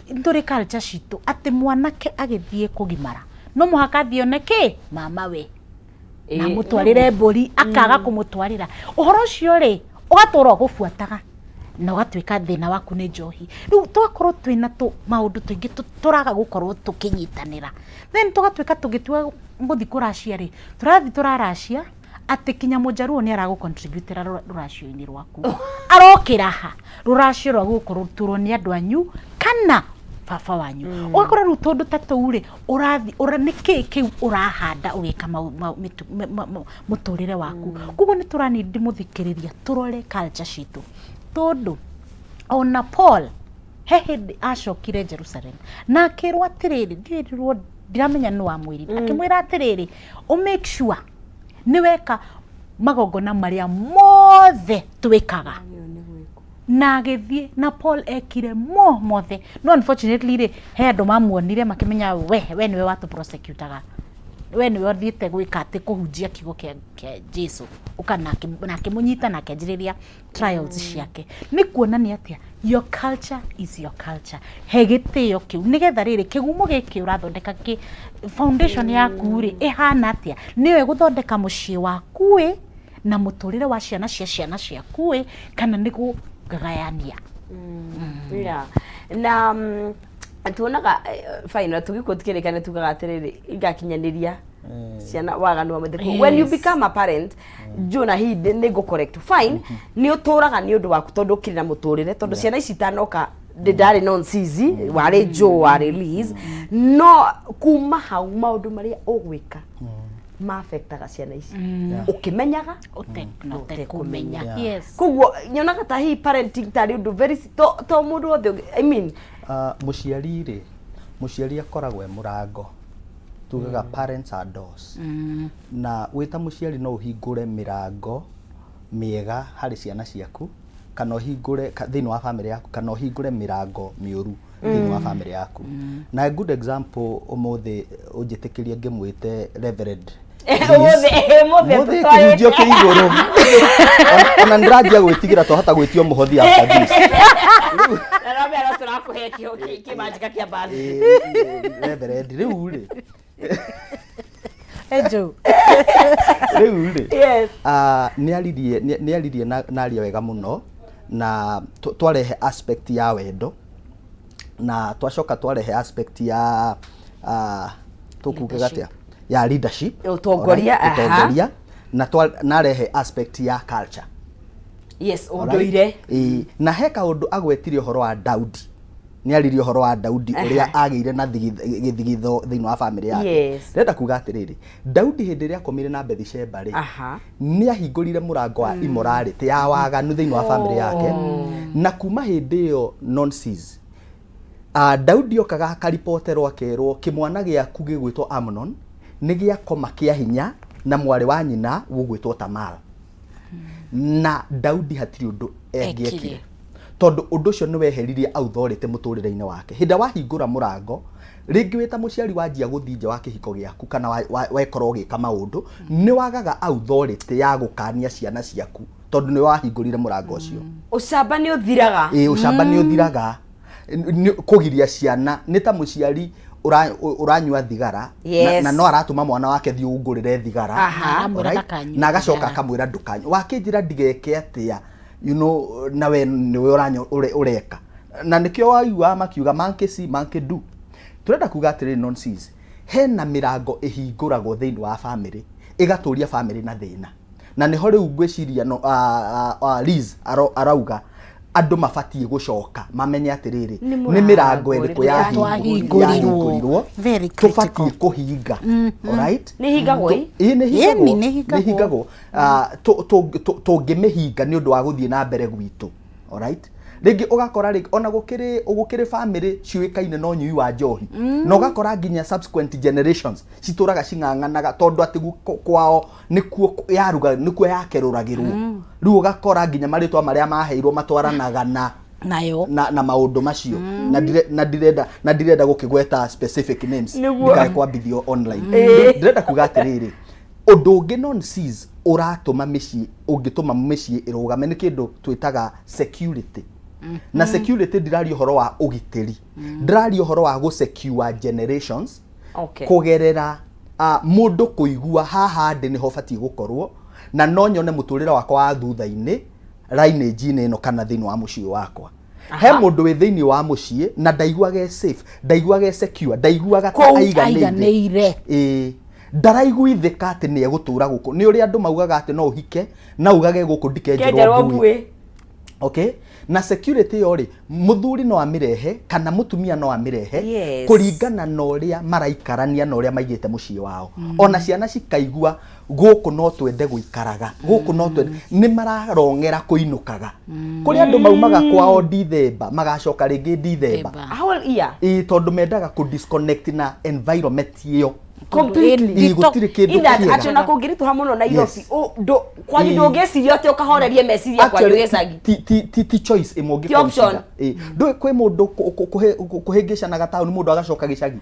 Speaker 3: nduri culture citu ati mwanake agithie kugimara no muhaka thioneke mama we na mutwarire mburi akaga kumutwarira uhoro ucio ri ugatura gufuataga na ugatwika thina waku ni njohi riu twakorwo twina maundu twingi turaga gukorwo tukinyitanira then tugatwika tugitua nguthi kuracia ri turathi turaracia ati kinya mujaruo ni arago contributera ruracio-ini rwaku arokira ha ruracio rwa gukorwo turwo ni andu anyu kana baba wanyu ugakora ru tondu ta tuuri urathi niki kiu urahanda ugika muturire waku kugo ni turani ndimuthikiriria turore culture citu tondu ona Paul hehe acokire Jerusalem na akirwa atiriri ndirirwo ndiramenya no amwirire akimwira atiriri o make sure ni weka magogona maria mothe twikaga na githie na Paul ekire mothe no unfortunately he andu mamuonire makimenya we niwe watu prosecutaga we niwe wathiite gwika ati kuhunjia kigo kia Jesu ukana kimunyita na kejiriria trials ciake ni kuonania atia your culture is your culture hegitio kiu nigetha riri kigumo giki urathondeka ki foundation yaku ri ihana atia niwe guthondeka mucii waku na muturire wa ciana ciaku kana nigu gagayania
Speaker 1: yeah na tuonaga fine tugikutikirikane tugaga atiriri igakinyaniria ciana waganu amathiku when you become a parent juna hi ni go correct fine ni uturaga ni undu waku tondu kirina muturire tondu ciana ici tanoka ndari nonsense wari jo wari release no kuma hau maundu maria ugwika ma affectaga ciana ici ukimenyaga
Speaker 3: utekumenya yes
Speaker 1: kugo nyonaga ta hi parenting tari undu very to mundu othe I mean
Speaker 2: muciari akoragwo murango tugaga parents are doors na wita muciari no uhingure mirango miega hari ciana ciaku kana uhingure thiini wa family yaku kana uhingure mirango miuru thiini wa family yaku na a good example umuthi ujitikirie ngimwite reverend
Speaker 1: mothe
Speaker 2: kihunjio kiiguru ona ndirajia gwitigira to hata gwitio muhothi after this
Speaker 1: na turakuhe kimanjika kia bali
Speaker 2: reverend riu ri
Speaker 3: ejo
Speaker 2: riu ri
Speaker 1: yes
Speaker 2: niaririe na aria wega muno na twarehe aspect ya wendo na twacoka twarehe aspect ya tukuge atia ya leadership utongoria na narehe aspect ya culture
Speaker 1: yes unduire
Speaker 2: na heka undu agwetirie horo wa Daudi ni aririe horo wa Daudi uria ageire na githigitho thiini wa family yake renda kuga atiriri Daudi hindi ria komire na Bathsheba ri ni ahingurire murango wa immorality ya waganu thiini wa family yake na kuma hindi yo nonsense Daudi okaga akaripoterwo akerwo kimwana giaku gigwitwo Amnon ni giakoma kia hinya na mwari wa nyina gugwitwo Tamar na Daudi hatiri undu egiekire tondu undu ucio ni weheririe authority muturire-ini wake hinda wahingura murango ringi wita muciari wanjia guthinja wa kihiko giaku kana wekorwo gika maundu ni wagaga authority ya gukania ciana ciaku tondu ni wahingurire murango ucio
Speaker 1: ucamba ni uthiraga
Speaker 2: ucamba ni uthiraga kugiria ciana ni ta muciari uranyua thigara na no aratuma mwana wake thiungurire thigara na agacoka akamwira ndukanye wakinjira ndigeke atia you know na we niwe ureka na nikio waiwa makiuga manke do turenda kuga atiri nonsense hena mirango ihinguragwo thiini wa family igaturia family na thina na niho riu ngwiciria no Liz arauga andu mabatie gucoka mamenye atiriri ni mirango iriku yahingũrirwo tubatie kuhinga alright
Speaker 1: ni hingagwo
Speaker 2: ni hingagwo tungimihinga ni undu wa guthie na mbere gwitu alright ringi ugakora ringi ona gukiri family ciuikaine no nyui wa njohi no ugakora nginya subsequent generations cituraga cing'ang'anaga tondu ati kwao nikuo yaruga nikuo yakeruragirwo riu ugakora nginya maritwa maria maheirwo matwaranaga
Speaker 3: nayo
Speaker 2: na maundu macio na ndirenda gukigweta specific names ndikai kwambithio online ndirenda kuga atiriri undu ungi nonsense uratuma micii ungituma micii irugame ni kindu twitaga security na security ndirario horo wa ugitiri ndirario horo wa secure generations kugerera mundu kuigua haha ndi niho batie gukorwo na no nyone muturire wakwa wa thutha-ini lineage ino kana thiini wa mucii wakwa he mundu wi thiini wa mucii na ndaiguage safe ndaiguage secure ndaiguaga ta aiganeire ndaraiguithika ati ni egutura guku ni uri andu maugaga ati no uhike na ugage guku ndikenjerwo ngui okay na security yori muthuri no amirehe kana mutumia no amirehe
Speaker 1: Yes.
Speaker 2: kuringana na uria maraikarania na uria maigite mucii wao ona ciana cikaigua guku no twende guikaraga guku no twende ni mararongera kuinukaga kuri andu maumaga kwao Dithemba magacoka ringi Dithemba
Speaker 1: how year
Speaker 2: tondu mendaga ku disconnect na environment iyo
Speaker 1: completely
Speaker 2: gutire kindu kiega
Speaker 1: atona kungirituha muno Nairobi kwani ndungeciria ati ukahorerie meciria kwa Gicagi
Speaker 2: ti choice imwe
Speaker 1: option
Speaker 2: ndui kwi mundu kuhingicanaga tauni mundu agacoka Gicagi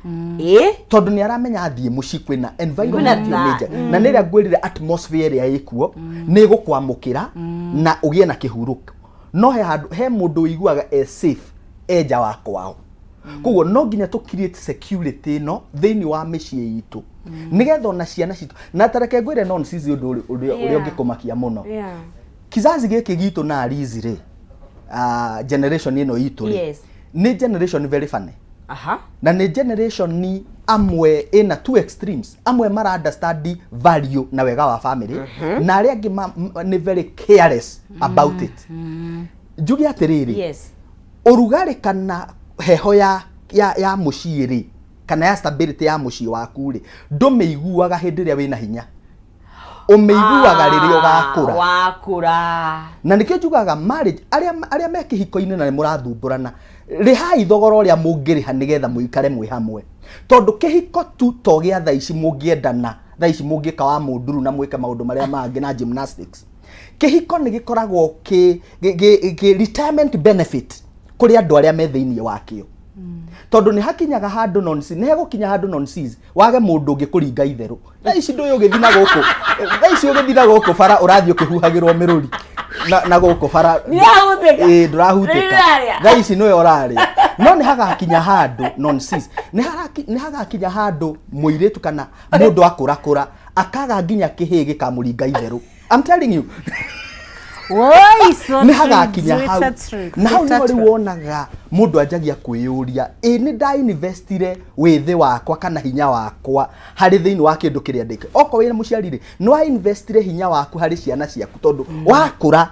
Speaker 2: tondu ni aramenya athie mucii kwina environment major na niria ngwirire atmosphere ria ikuo ni gukwamukira na ugie na kihuruko no he mundu iguaga safe eja wa kwao koguo no nginya to create security no thiini wa micii itu nigetha ona ciana citu na tareke ngwire nonsense undu uria ungikumakia muno kizazi giki gitu na alizire generation ino itu ni generation very funny na ni generation ni amwe ina two extremes amwe mara understand value na wega wa family na aria angi ni very careless about it jugi atiriri urugari kana heho ya mucii ri kana ya stability ya mucii waku ri ndumeiguaga hindi ria wina hinya umeiguaga riria wakura na nikio njugaga marriage aria me kihiko-ini na murathumbũrana rihai thogora uria mungiriha nigetha muikare mwi hamwe tondu kihiko tu togia thaa ici mungiendana thaa ici mungika wa munduru na mwike maundu maria mangi na gymnastics kihiko ni gikoragwo ki retirement benefit kuri andu aria me thiini wakio tondu ni hakinyaga handu nonsense ne gukinya handu nonsense wage mundu ngikuringa itheru thaa ici nduyu githina guku thaa ici ugithina guku bara urathio kihuhagirwo miruri na guku bara ndurahuteka thaa ici niwe urari no ni hagakinya handu nonsense ni hagakinya handu muiritu kana mundu akurakura akaga nginya kihi gikamuringa itheru I'm telling you
Speaker 3: so
Speaker 2: ni hagakinya hau na hau ni uri wonaga mundu anjagia kwiyuria ni da investire withi wakwa kana hinya wakwa hari thiini wa kindu kiria ndike oko wina muciarire no investire hinya waku hari ciana ciaku tondu wakura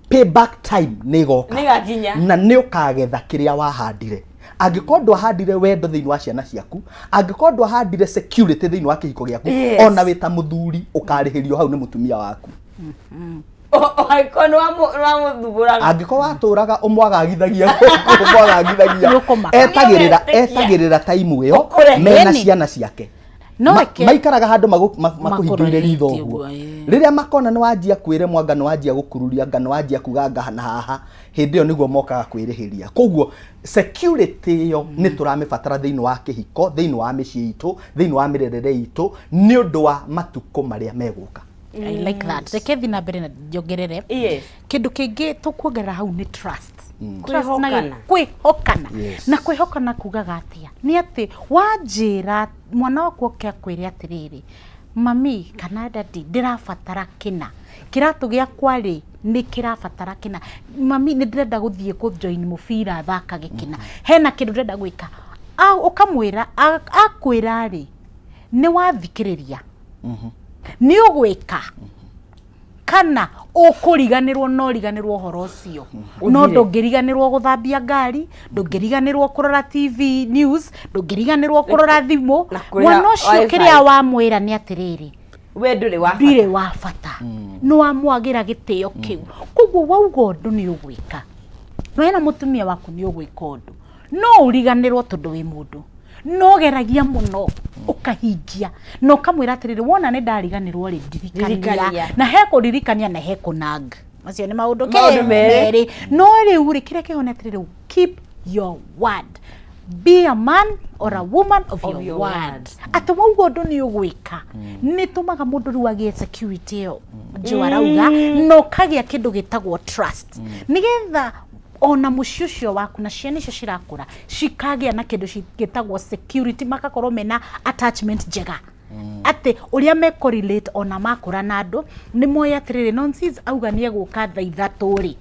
Speaker 2: payback time ni goka na ni ukagetha kiria wahandire angikorwo ndwahandire wendo thiini wa ciana ciaku angikorwo ndwahandire security thiini wa kihiko giaku ona wita muthuri ukarihirio hau ni mutumia waku angiko waturaga umwagagithagia etagirira time iyo mena ciana ciake maikaraga handu makuhingire ritho guo riria makona ni wanjia kwire mwanga ni wanjia gukururia ngano wanjia kuganga hana haha hindi yo niguo mokaga kwirihiria koguo security yo ni turamibatara thiini wa kihiko thiini wa micii itu thiini wa mirerere itu ni undu wa matuko maria meguka
Speaker 3: I like that. Reke thina mbere na njongerere. Kindu kingi tukuongerera hau ni trust. Kwihokana. Na kwihokana kugaga atia ni ati wanjira mwana waku oke akwire atiriri mami kana dadi ndirabatara kina kiratu giakwa ri ni kirabatara kina mami ni ndirenda guthie ku join mubira thaka gikina hena kindu ndirenda gwika ukamwira akwira ri ni wathikiriria ni ugwika kana ukuriganirwo no riganirwo horo ucio no ndungiriganirwo guthambia ngari ndungiriganirwo kurora TV news ndungiriganirwo kurora thimu mwana ucio kiria wa mwira ni atiriri
Speaker 1: we ndure
Speaker 3: wa fata no amwagira gitio kiu kuguo wauga undu ni ugwika no ena mutumia waku ni ugwika undu no uriganirwo tondu wi mundu no geragia muno ukahingia no kamwira atiriri wona ne ndariganirwo ri ndirikania na heko ririkania na heko nag macio ni maundu meri no riu ri kire kihone atiriri keep your word be a man or a woman of your word atawugo undu ni ugwika ni tumaga mundu ru agie security yo njuarauga no kagia kindu gitagwo trust nigetha ona mucii ucio waku na ciana icio cirakura cikagia na kindu gitagwo security makakorwo mena attachment njega ati uria me correlate ona makura na andu ni moya atiriri nonsense auga ni eguka thaa 3 ri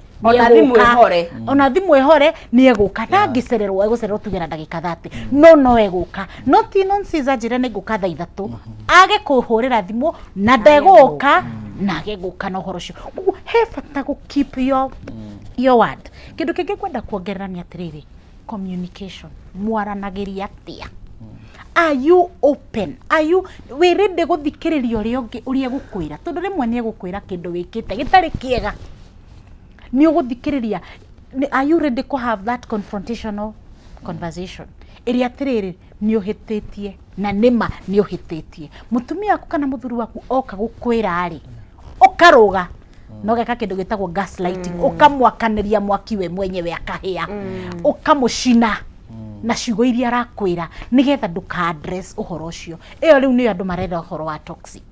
Speaker 3: ona thimu ehore ni eguka na ngicererwo tugera ndagika 30 no eguka no ti nonsense ajira ni eguka thaa 3 age kuhurira thimu na ndeguka na geguka na horo cio he bata gu keep your your word kindu kingi kwenda kuongererania atiriri communication mwaranagiria atia are you open are you we ready guthikiriria uria ungi uria gukwira tondu rimwe ni gukwira kindu wikite gitari kiega ni uguthikiriria are you ready to have that confrontational conversation iria atiriri ni uhititie na nima ni uhititie mutumia aku kana muthuri waku oka gukwira ari ukaruga no geka kindu gitagwo gaslighting ukamwakaniria mwaki we mwenyewe akahia ukamushina na ciugo iria arakwira nigetha nduka address uhoro ucio iyo riu ni andu marenda uhoro wa toxic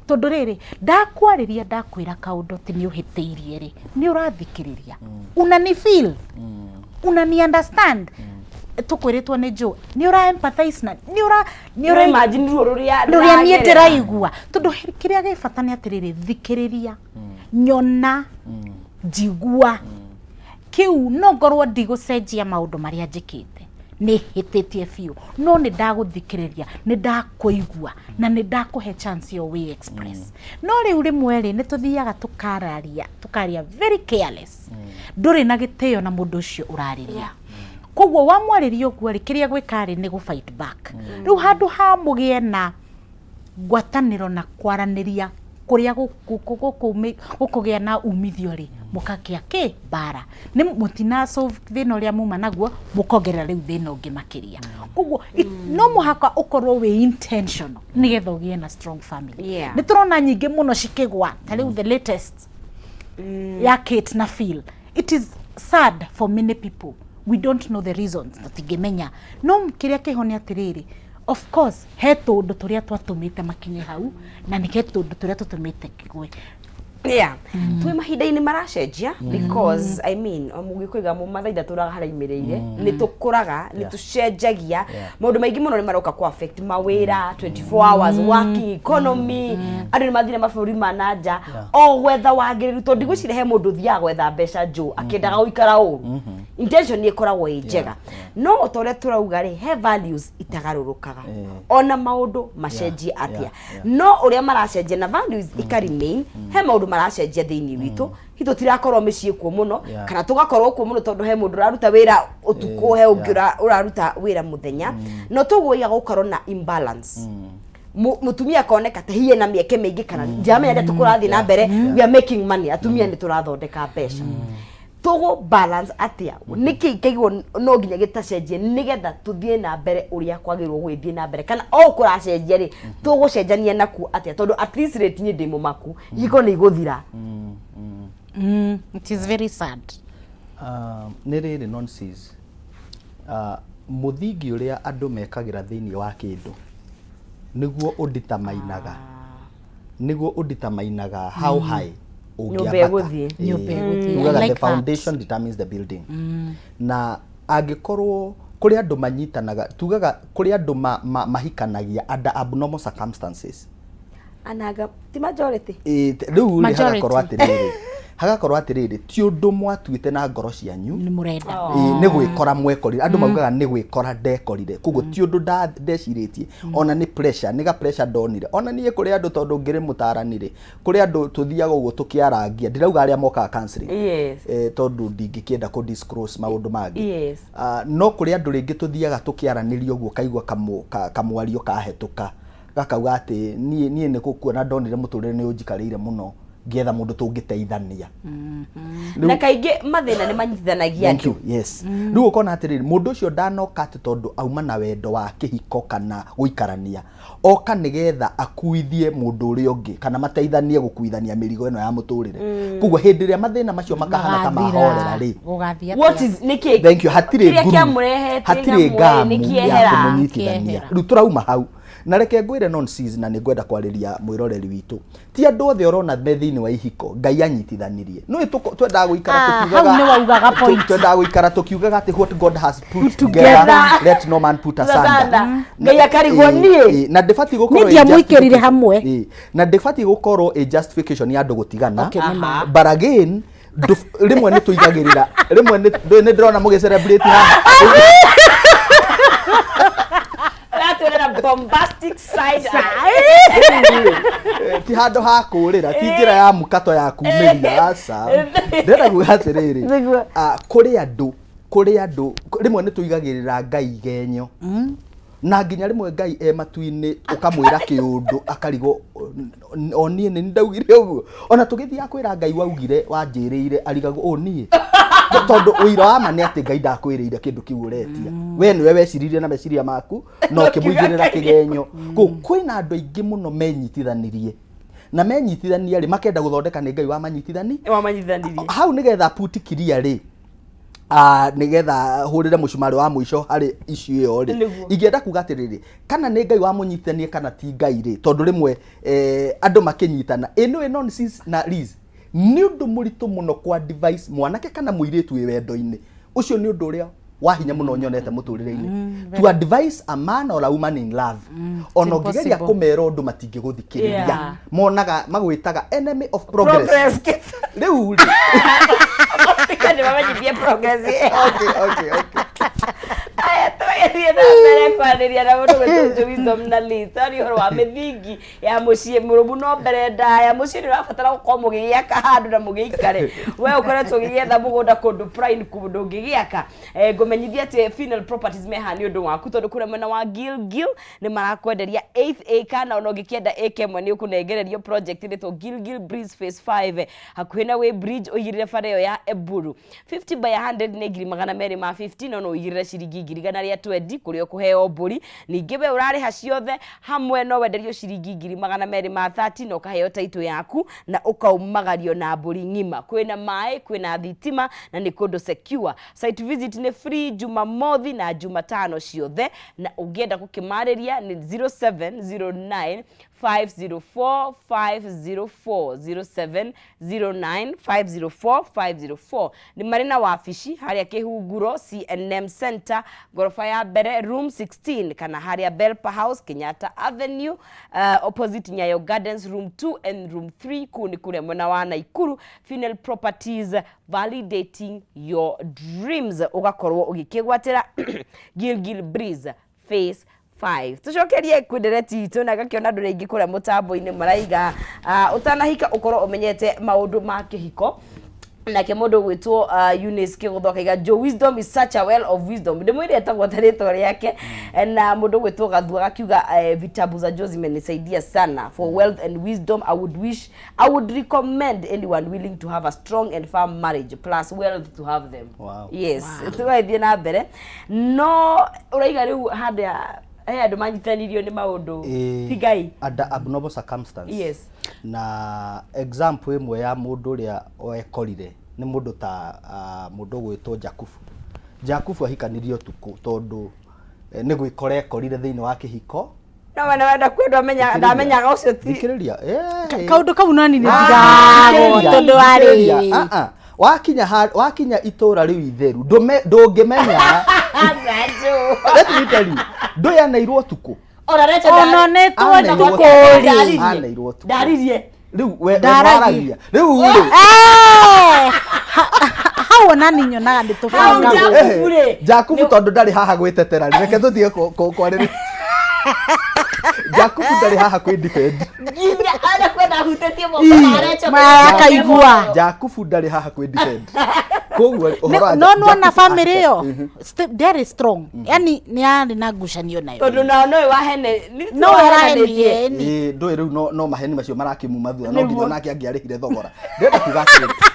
Speaker 3: tondu riri ndakwariria ndakwira kaundu ti ni uhitiirie ri ni urathikiriria unani feel unani understand tukwiritwo ni jo ni ura empathize na ni ura
Speaker 1: imagine ruria
Speaker 3: ni ndiraigua tondu kiria gibata ni atiriri thikiriria nyona jigua kiu no ngorwo ndigucenjia maundu maria njikite ni hititie fiu no ni ndaguthikiriria ni ndakuigua na ni ndakuhe chance yo we express no riu rimwe ri ni tuthiaga tukaria very careless nduri na giteo na mundu ucio urariria kogwo wamwariria uguo ri kiria gwikari ni gu fight back riu handu ha mugie na ngwataniro na kwaraniria kuria gukugia na umithio ri mukakia ki bara ni mutina solve thina uria muma naguo mukongerera riu thina ungi makiria kogwo no muhaka ukorwo we intentional nigetha ugie na strong family ni turona nyingi muno cikigwa ta riu the latest ya Kate na Phil it is sad for many people we don't know the reasons tutingimenya no kiria kihoni atiriri of course he tundu turia twatumite makinye hau na ni ke tundu turia tutumite kigwe
Speaker 1: twi mahinda-ini maracenjia because I mean mugikuiga mu mathaitha turaga haraimirire ni tukuraga ni tucenjagia maundu maingi muno ni maroka ku affect mawira 24 hours working economy andu ni mathire maburi mananja o wetha wagiriru tondu gucirehe mundu thia gwetha mbeca jo akendaga guikara uru intention ni ikoragwo njega no otore turauga ri he values itagarurukaga ona maundu macenjia atia no uria maracenjia na values ikaremain he maundu maracenjia thiini witu hito tirakorwo micii kuo muno kana tugakorwo kuo muno tondu he mundu uraruta wira utuku he ungira uraruta wira muthenya no tuguiga gukorwo na imbalance mutumia koneka ta hiye na mieke mingi kana jamia ndia tukurathi na mbere we are making money atumia ni turathondeka mbeca tugo balance atia niki kigwo no nginya gitacenjie nigetha tuthie na mbere uria kwagirwo gwithie na mbere kana o kuracenjia ri tugucenjania naku atia tondu at least rate ni ndimo maku iko ni guthira
Speaker 3: it is very sad
Speaker 2: ni riri nonsense muthingi uria andu mekagira thiini wa kindu niguo unditamainaga how high the foundation determines the building na angikorwo kuri andu manyitanaga tugaga kuri andu mahikanagia under abnormal circumstances
Speaker 1: anaga ti majority
Speaker 2: riu hagakorwo atiriri ti undu mwatuite na ngoro cianyu
Speaker 3: ni murenda
Speaker 2: ni gwikora mwekorire andu maugaga ni gwikora ndekorire kugo ti undu ndeciritie ona ni pressure niga pressure ndonire ona nie kuri andu tondu ngiri mutaranire kuri andu tuthiaga uguo tukiarangia ndirauga aria moka counseling tondu ndingikienda ku disclose maundu mangi no kuri andu ringi tuthiaga tukiaranirio uguo kaigwa kamwario kahetuka gakauga ati nie ni kukuona ndonire muturire ni unjikarire muno getha mundu tungiteithania
Speaker 1: na kaingi mathina ni manyithanagia
Speaker 2: andu yes riu ukona atiriri mundu ucio ndanoka ati tondu auma na wendo wa kihiko kana guikarania oka nigetha akuithie mundu uri ungi kana mateithanie gukuithania mirigo eno ya muturire kugo hindi ria mathina macio makahana kama horera ri
Speaker 1: what is niki
Speaker 2: thank you hatire
Speaker 1: ngamu
Speaker 2: nikiehera kumunyitithania riu turauma hau na reke ngwire nonsense na ningwenda kwariria mwiroreri witu ti andu othe orona thini wa ihiko ngai anyitithanirie no twenda guikara tukiugaga
Speaker 3: hau ni waugaga point
Speaker 2: twenda guikara tukiugaga ati what God has put together let no man put asunder
Speaker 1: ngai akarigwo nie
Speaker 2: na ndefati gukorwo
Speaker 3: ndia muikirire hamwe
Speaker 2: na ndefati gukorwo a justification ya andu gutigana but again rimwe ni tuigagirira rimwe ni ndirona mugi celebrate haha
Speaker 1: bombastic side
Speaker 2: ti hando ha kurira ti njira ya mukato ya kumiria asa ndenda kugatiriri kuri andu rimwe ni tuigagirira ngai genyo na nginya rimwe ngai matu-ini ukamwira kiundu akarigo onie ni ndaugire uguo ona tugithia kwira ngai waugire wanjirire arigago onie tondu uira wa mane ati ngai ndakwirire kindu kiu uretia we niwe weciririe na meciria maku no kimuigirira kigenyo kwina andu aingi muno menyitithanirie na menyitithania ri makenda guthondeka ni ngai wa manyitithanirie hau nigetha puti kiria ri nigetha hurire mucumari wa mwisho hari icio iyo ri ingienda kuga atiriri kana ni ngai wa munyitithanie kana ti ngai ri tondu rimwe andu makinyitana ino nonsense na Liz ni undu muritu muno kwa device mwanake kana muiritu wi wendo-ini ucio ni undu uria wahinya muno nyonete muturire-ini to advise a man or a woman in love ono ngigeria kumera undu matingi guthikiriria monaga magwitaga enemy of progress riu
Speaker 1: kandi mamanyithie progress
Speaker 2: okay
Speaker 1: aya tugerie na mbere kwariria na mundu gwitu wisdom na Liz ari horo wa mithingi ya mucii murumu no mbere ndaya mucii ni urabatara gukorwo mugigiaka handu na mugiikare we ukoretwo ugigietha mugunda kundu prime kundu ngigiaka ngumenyithia ati final properties meha ni undu waku tondu kure mwena wa Gilgil ni marakwenderia 8th acre na ono ngikienda acre imwe ni ukunengererio project ritwo Gilgil Breeze phase 5 hakuhi na we bridge uyirire bara iyo ya Eburu 50 by 100 ni ngiri magana meri ma 50 no uyirire ciringi ngiri gana ria 20 kurio kuheo mburi ningi we urariha ciothe hamwe no wenderio ciringi ngiri magana meri ma 30 no kaheo taito yaku na ukaumagario na mburi ngima kwina mai kwina thitima na ni kundu secure site visit ni free Jumamothi na Jumatano ciothe na ungienda kukimariria ni 0709 504 504 0709 504 504 ni marina wafici haria kihunguro CNM Center gorofa ya mbere room 16 kana haria Belpa House Kenyatta Avenue opposite Nyayo Gardens room 2 and room 3 kuni kule mwena wa Naikuru. Final Properties, validating your dreams ugakorwo ugikigwatira Gilgil Breeze phase 5 tucokerie kwidereti tuna gakiona ndu ringi kure mutambo-ini maraiga utanahika ukorwo umenyete maundu ma kihiko na kemodo gwitwo Eunice kiguthoka jo wisdom is such a well of wisdom ndimwire etagwo tarito yake na mundu gwitwo gathua gakiuga vitabu za Jozi menisaidia sana for wealth and wisdom. I would recommend anyone willing to have a strong and firm marriage plus wealth to have them.
Speaker 2: Wow.
Speaker 1: Yes tugaithie na mbere no uraiga riu hada andu manyitanirio ni maundu tigai
Speaker 2: ada abnormal circumstance.
Speaker 1: Yes.
Speaker 2: Na example imwe ya mundu ria oekorire ni mundu ta mundu gwitwo Jakufu ahikanirio tuku tondu ni gwikora ekorire thiini wa kihiko
Speaker 1: no wenda kwendwa ndamenyaga ucio ti
Speaker 2: thikiriria
Speaker 3: kaundu kau nani ni ndigago tondu ari
Speaker 2: wakinya itura riu itheru ndungimenya letitali ndoya nairwo tuku
Speaker 3: ononetwo
Speaker 2: tuku
Speaker 1: ndaririe
Speaker 2: riu we ndaragia riu
Speaker 3: hao nani nyonaga nditufanga
Speaker 2: Jakufu tondu ndari haha gwitetera reke tuthie kwariri Jakufu ndari haha kwi defend
Speaker 1: nginya ana kwenda hutetie mokarecho
Speaker 3: makaigua
Speaker 2: Jakufu ndari haha kwi defend kogwa uhoro
Speaker 3: no na family yo very strong yani ni ari na ngucanio nayo
Speaker 1: tondu na no wahene
Speaker 3: no arahenie
Speaker 2: ndo riu no maheni macio marakimu mathua no nginya nake angiarihire thogora ndenda kuga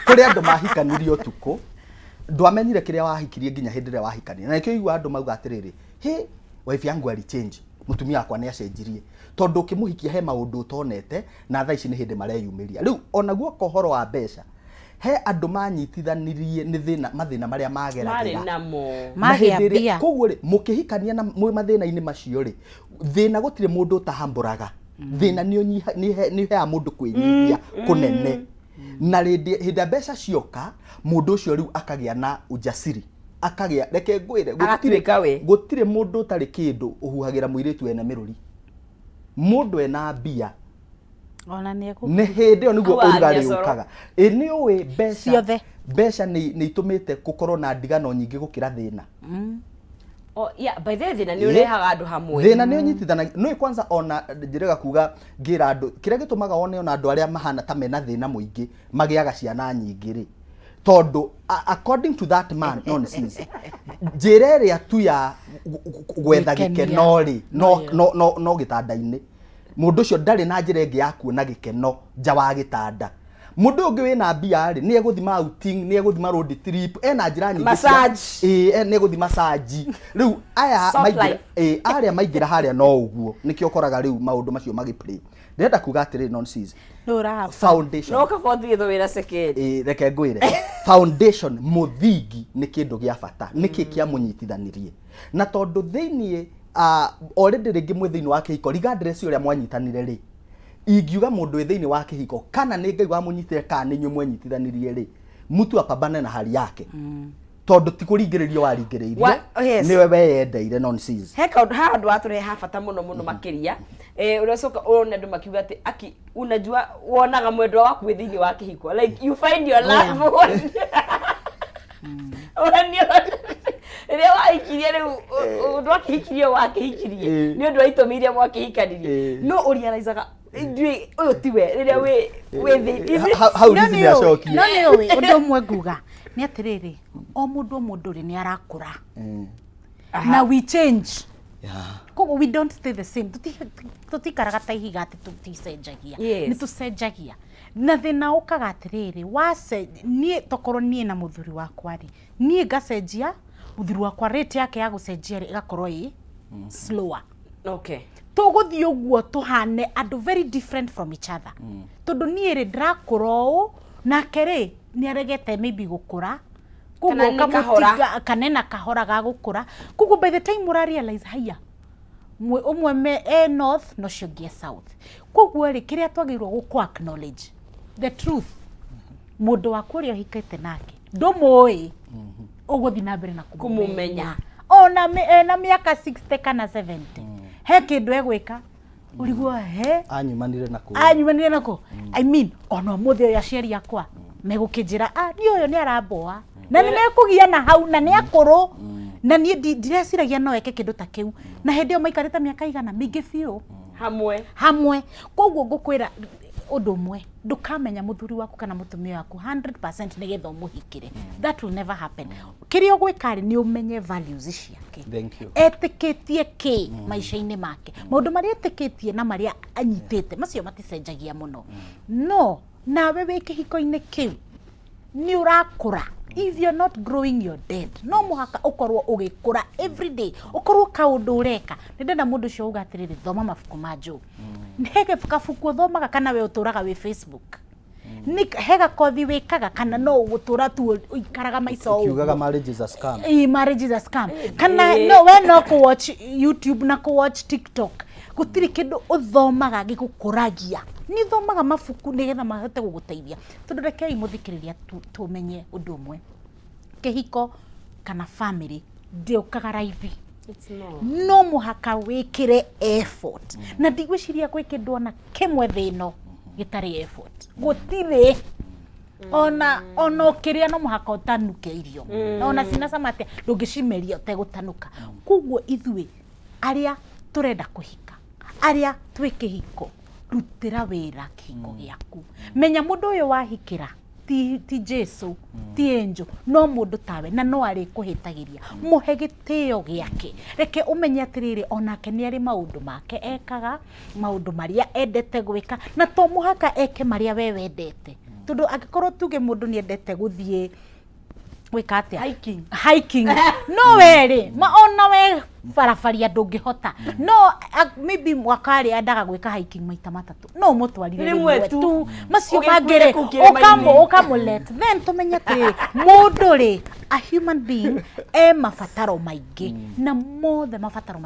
Speaker 2: kuri andu mahikanirio tuku ndwamenyire kiria wahikirie nginya hindi ria wahikania na nikio igwa andu mauga atiriri he wife yangu ali change mutumia akwa ni acenjirie tondu kimuhikia he maundu utonete na thaa ici ni hindi mareyumiria riu onaguo kohoro wa mbeca he andu manyitithanirie ni mathina maria mageragira
Speaker 3: mageragia
Speaker 2: koguo ri mukihikania na mathina-ini macio ri thina gutire mundu utahamburaga thina ni he mundu kwinyihia kunene na hindi mbeca cioka mundu ucio riu akagia na ujasiri akagia reke ngwire gutire mundu utari kindu uhuhagira muiritu ena miruri mundu ena mbia
Speaker 3: ona
Speaker 2: ni hindi o niguo urugari ukaga ni uwe mbeca ni itumite gukorwo na ndigano nyingi gukira thina
Speaker 1: Oh yeah, by the way ni urehaga andu hamwe.
Speaker 2: Thina ni unyitithanagia no kwanza ona njirega kuga ngira andu kiria gitumaga one ona andu aria mahana ta mena thina muingi magiaga ciana nyingi ri tondu according to that man nonsense njira iria tu ya gwetha gikeno ri no gitanda-ini mundu ucio ndari na njira ingi ya kuona gikeno nja wa gitanda. Mundu ungi wina mbia ri ni eguthima outing ni eguthima road trip ena njira nyingi
Speaker 1: massage
Speaker 2: ni eguthima massage riu aya maigira aria maigira haria no uguo nikio koraga riu maundu macio magiplay ndenda kuga atiri nonsense foundation
Speaker 1: no kabothi tho wira second
Speaker 2: reke ngwire foundation muthingi ni kindu gia bata niki kia munyitithanirie na tondu thiini already ringi mwe thiini wa kihiko regardless uria mwanyitanire ri ingiuga mundu thiini wa kihiko kana ni ngai wa munyitire kana ni nyumwe nyitithanirie ri mutu apambane na hali yake tondu ti kuringiririo waringiririo niwe weyendeire nonsense
Speaker 1: he kaundu ha andu ature ha bata muno makiria uracoka urone andu makiuga ati aki unajua wonaga mwendwa waku thiini wa kihiko like you find your love one ria waikirie riu ndwakihikirie wakihikirie ni undu waitumirie mwakihikanirie no urianaizaga ndui uyu tiwe riria we
Speaker 2: how reason ya shock
Speaker 3: no ni undu mwe nguga ni atiriri o mundu ri ni arakura na we change kogo we don't stay the same tutikaraga ta ihiga ati tuticenjagia ni tucenjagia na thina ukaga atiriri wase nie tokorwo nie na muthuri wakwa ri nie ngacenjia muthuri wakwa rate yake ya gucenjia ri igakorwo slower
Speaker 1: okay
Speaker 3: tuguthii uguo tuhane andu very different from each other tondu nie ri ndrakura nake ri ni aregete maybe gukura kugo kamutiga kanena kahora ga gukura kugo by the time ura realize haya umwe me north no shogie south kugo ri kiria twagirwo guku acknowledge the truth mundu wakuria hikete nake ndumui uguthi na mbere na kumumenya ona na miaka 60 kana 70 he kindu egwika urigwa he anyumanire nako I mean ona muthe ya ciari yakwa megukinjira ni uyu ni araboa na ni mekugia na hau na ni akuru na ni ndireciragia no eke kindu ta kiu na hindi o maikarita miaka igana mingi biu hamwe koguo ngukwira undu mwe ndukamenya muthuri waku kana mutumia waku 100% ni getho muhikire that will never happen kirio gwikari ni umenye values ciake etikitie ki maisha-ini make maundu maria etikitie na maria anyitite macio maticenjagia muno no nawe wi kihiko-ini kiu ni urakura if you're not growing you're dead no muhaka ukorwo ugikura every day ukorwo kaundu ureka ndenda mundu cio uga atiriri thoma mafuku manju hege kafuku thomaga kana we uturaga we Facebook ni hega kothi wikaga kana no ugutura tu ikaraga maiso
Speaker 2: ukiugaga marriage is a scam
Speaker 3: marriage is a scam kana no we no ku watch YouTube na ku watch TikTok gutiri kindu uthomaga gikukuragia ni thomaga mafuku nigetha mahote guguteithia tondu rekei muthikiriria tumenye undu umwe kihiko kana family ndiukaga raithi no muhaka wikire effort na ndigwiciria gwi kindu ona kimwe thino gitari effort gutire ona kiria no muhaka utanuke irio ona sina samate ndungicimeria utegutanuka kuguo ithui aria turenda kuhika aria twikihiko rutira wira kihiko giaku menya mundu uyu wahikira ti Jesu ti enjo no mundu tawe na no ari kuhitagiria muhe gitio giake reke umenye atiriri onake ni ari maundu make ekaga maundu maria endete gwika na to muhaka eke maria we wendete tondu agikorwo tuge mundu ni endete guthie gwika atia hiking no weri ma ona we barabaria ndungihota no maybe mwakari andaga gwika hiking maita matatu no mutwarire rimwe tu macio mangere ukamulet then tumenya ati mundu ri a human being mabataro maingi na mothe mabataro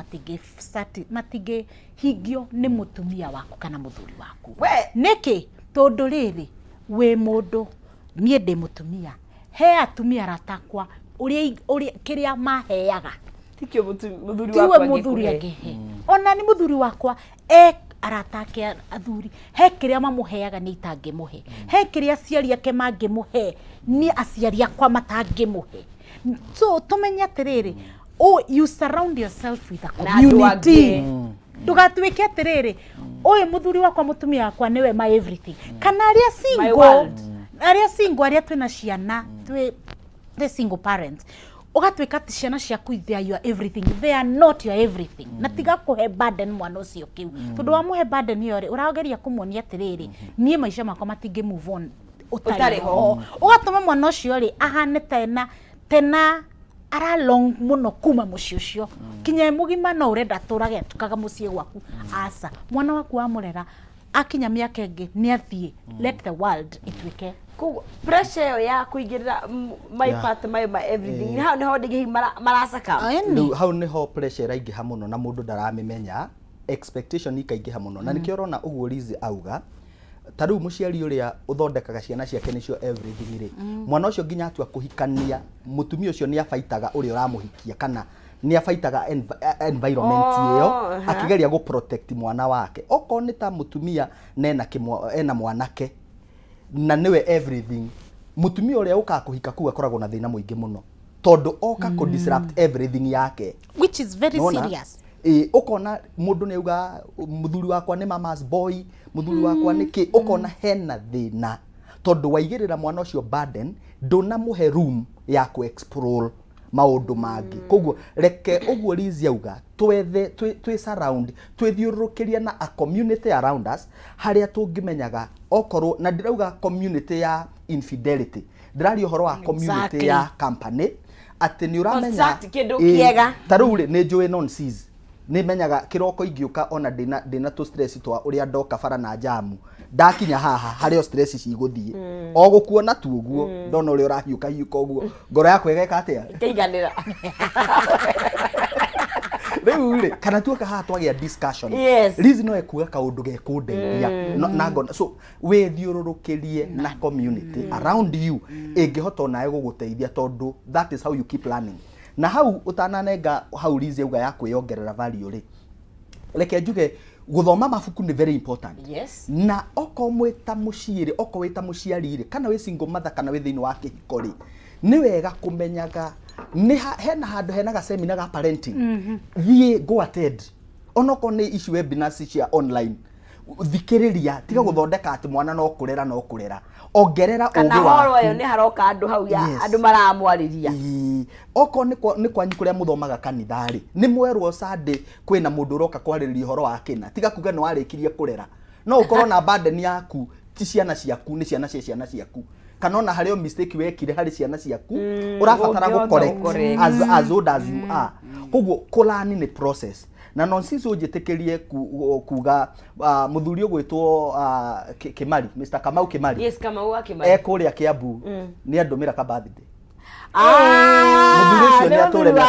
Speaker 3: matige higio ni mutumia waku kana muthuri waku niki tondu riri we mundu nie ndi mutumia he atumia ratakwa uria kiria maheaga
Speaker 1: tikio muthuri wakwa
Speaker 3: muthuri angihe ona ni muthuri wakwa aratake athuri he kiria mamuheaga ni itangimuhe he kiria aciari ake mangimuhe ni aciari akwa matangimuhe so tumenya atiriri you surround yourself with a community. Ndugatuike atiriri oye muthuri wakwa mutumia wakwa niwe my everything. Kana aria single aria twina ciana the single parents ugatuika ati ciana ciaku they are your everything, they are not your everything. Na tiga kuhe burden mwana ucio kiu tondu wa muhe burden iyo ri urageria kumuonia atiriri nie maisha makwa matinge move on utari ho ugatuma mwana ucio ri ahane tena ara long muno kuma mucio ucio kinya mugima no urenda turage tukaga mucie gwaku asa mwana waku amurera akinya miaka ingi ni athie let the world itwike
Speaker 1: pressure ya kuigirira my part my everything how niho ndigi marasaka
Speaker 2: how niho pressure raingiha muno na mundu ndaramimenya expectation ikaingiha muno na nikio rona uguo Lizi auga taru muciari uria uthondekaga ciana ciake nicio everything ri mwana ucio nginya atua kuhikania mutumia ucio ni afaitaga uria uramuhikia kana ni afaitaga environment iyo akigeria go protect mwana wake oko ni ta mutumia ena mwanake na niwe everything mutumia uria ukakuhika kuwa koragwo na thina muingi muno tondu oka ku disrupt everything yake
Speaker 3: which is very serious.
Speaker 2: Ukona mundu ni uga muthuri wakwa ni mama's boy muthuri wakwa ni ki ukona hena thina tondu waigirira mwana ucio burden ndona muhe room ya ku explore maundu mangi koguo reke uguo Lizi auga twe surround twithiurukiria na a community around us haria tungimenyaga okorwo na ndirauga community ya infidelity ndirari uhoro wa community ya company ati ni uramenya taruri ni njui nonsense ni menyaga kiroko ingiuka ona ndina to stress twa uria ndoka bara na jamu ndakinya haha hario stress ciguthie o gukuona tu uguo ndona uria urahiuka hiuka uguo ngoro yakwe geka atia
Speaker 1: keiganira
Speaker 2: Reuli kana tuka haha twagia discussion Lizi no ekuga kaundu gekundeithia na ngona so we thiururukirie na community around you ingihota nae guguteithia tondu that is how you keep learning na hau utananenga hau Lizi uga ya kwiongerera value ri reke njuge guthoma mabuku ni very important na oko mwita muciiri oko wita muciari ri kana we single mother kana we thini wa kihiko ri ni wega kumenyaga ni hena handu henaga seminar ga parenting thie go attend onoko ni issue webinars cia online thikiriria tiga guthondeka ati mwana no kurera ongerera ugi wa
Speaker 1: kana horo yo ni haroka andu hau ya andu maramwariria
Speaker 2: oko ni kwanyu kuria muthomaga kanithari ni mwerwo Sunday kwina mundu uroka kwaririria horo wa kina tiga kuga no warikirie kurera no ukorwo na burden yaku ti ciana ciaku ni ciana ciaku kana ona hareo mistake wekire hari ciana ciaku urabatara go correct as old as you are koguo kulani ni process na nonsense ujitekerie kuga muthuri ugwitwo Kimari Mr. Kamau Kimari
Speaker 1: yes Kamau Kimari
Speaker 2: kuria Kiambu ni andumira ka birthday
Speaker 1: muthuri ucio ni aturemia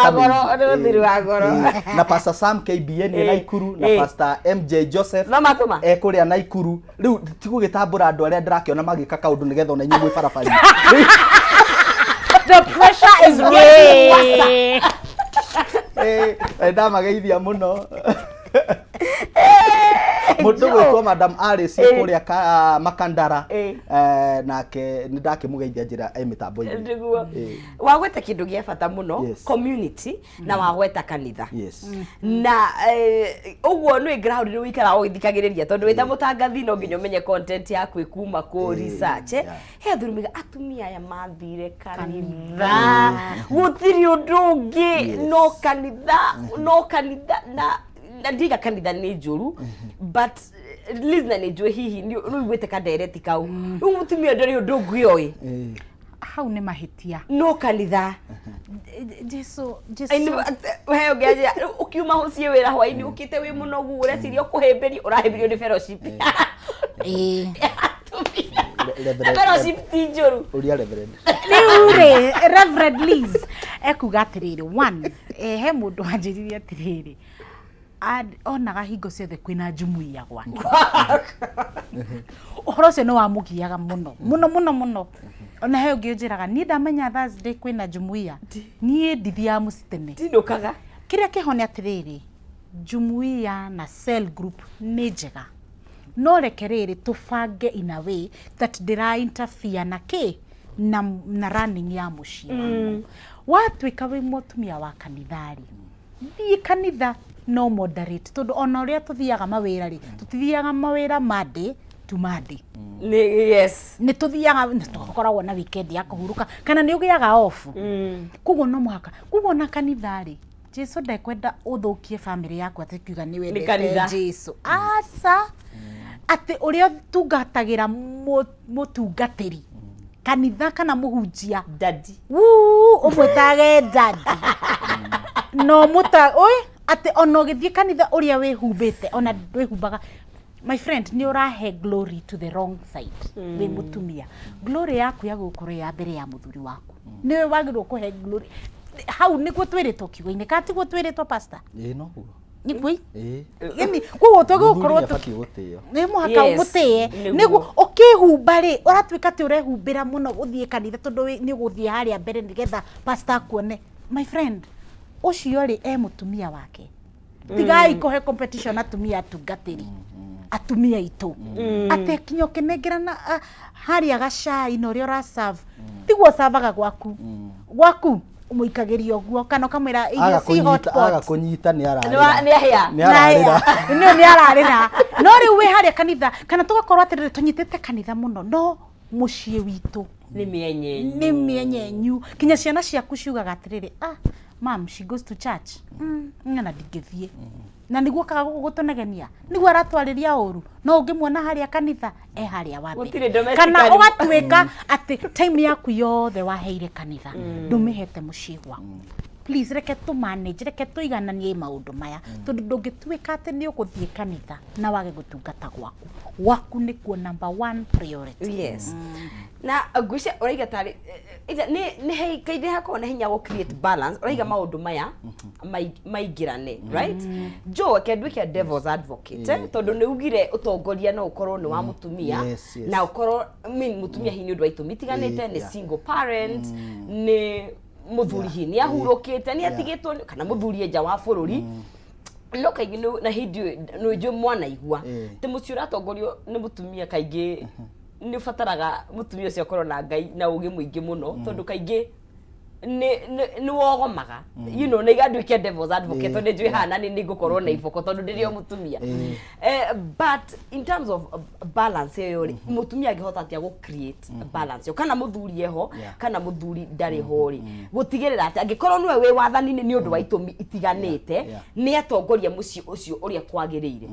Speaker 1: wa goro
Speaker 2: na Pastor Sam KBN Naikuru na Pastor MJ Joseph
Speaker 1: no matuma
Speaker 2: kuria Naikuru riu tigugitambura andu aria ndirakiona magika kaundu nigetha ona inyuĩ barabara
Speaker 3: the pressure is real
Speaker 2: ndamageithia muno mundu gwitwo Madam Alice kuria Makandara nake nindakimugeithia njira mitambo-ini
Speaker 1: ndiguo wagweta kindu gia bata muno community na wagweta kanitha na uguo ni ground ni wikara ugithikagiriria tondu wita mutangathi no nginya umenye content yaku ikuma ku research he thurumiga atumia aya mathire kanitha gutiri undu ungi no kanitha na ndiga kanitha ni njuru but listen ni njwe hihi ni wite ka direct kau mutumia ndari undu ngui
Speaker 3: hau ni mahitia
Speaker 1: no kanitha
Speaker 3: Jesu
Speaker 1: wewe ungeaje ukiuma hucie wira hwaini ukite wi munogu urecirio kuhemberio urahemberio ni fellowship fellowship ti njuru
Speaker 2: uria reverend
Speaker 3: ni Reverend Liz ekuga atiriri one he mundu anjiriria atiriri onaga hingo ciothe kwina jumuiya gwake uhoro ucio no wamugiaga muno ona he ungi njiraga ni ndamenya Thursday kwina jumuiya ni ndithia musitene
Speaker 1: tindukaga
Speaker 3: kiria kihone atiriri jumuiya na cell group ni njega no rekerere tufange in a way that ndira interfere na running ya muciĩ wangu watuika wi mutumia wa kanithari thie kanitha no moderate tondu ona uria tuthiaga mawira ri tutithiaga mawira Monday to Monday
Speaker 1: yes
Speaker 3: ni tuthiaga tukoragwo na weekend ya kuhuruka kana ni ugiaga off kugo no muhaka kugo na kanithari Jesu ndekwenda uthukie family yaku atikiuga ni wendete Jesu asa ati uria tungatagira mutungatiri kanitha kana muhunjia
Speaker 1: daddy
Speaker 3: umwetage daddy no muta oi ati ono githie kanitha uria wihumbite ona wihumbaga my friend ni urahe glory to the wrong side we mutumia glory yaku ya gukoro ya mbere ya muthuri waku niwe wagirwo kuhe glory hau nikuo twiritwo kiugo-ini katiguo twiritwo pastor
Speaker 2: no
Speaker 3: nikui yani kuo togo korwo ni muhaka umutie niguo ukihumba ri uratwika ti urehumbira muno guthie kanitha tondu ni guthie haria mbere nigetha pastor akuone my friend ucio ri mutumia wake tigai kohe competition atumia atungatiri atumia itu ate kinyo kinegerana haria gacai no ri ora serve tiguo savaga gwaku umuikagiria oguo kana kamera
Speaker 2: iria si hotpot aga kunyita ni ararira
Speaker 1: ni ahia
Speaker 2: ni ararira
Speaker 3: ni ararira no ri we haria kanitha kana tugakorwo atirire tunyitete kanitha muno no mucie witu
Speaker 1: ni
Speaker 3: mienyenyu kinya ciana ciaku ciugaga atirire mom she goes to church ngana ndingithie na niguo kaga gutunegenia niguo aratwariria uru no ungimuona haria kanitha haria wathi kana ugatwika ati time yaku yothe waheire kanitha ndumihete mucie gwaku please reke tu manage reke tu igananie maundu maya tondu ndungitwika ati ni uguthie kanitha na wage gutungata gwaku nikuo number 1 priority
Speaker 1: yes na gwisha uraiga tari ni hei kaide hako na hinya go create balance uraiga maundu maya maigirane right jo kedwike devil's advocate tondu ni ugire utongoria no ukorwo ni wa mutumia na ukorwo mutumia hini undu waitu mitiganite ni single parent ni muthuri hini ahurukite ni atigitwo kana muthuri enja wa bururi no kaigi na hindi no jo mwana igua te mucio ratongorio ni mutumia kaigi ni fataraga mutumia ucio korwo na ngai na ugi muingi muno tondu kaigi ni wogomaga you know ni gadwike devil's advocate tondu njui hana ni ngukorwo na iboko tondu ndirio mutumia but in terms of balance yo mutumia angihota atia go create balance yo kana muthuri eho kana muthuri ndari ho ri gutigirira ati angikorwo niwe wi wathani ni undu wa itumi itiganite ni atongoria muci ucio uria kwagiriire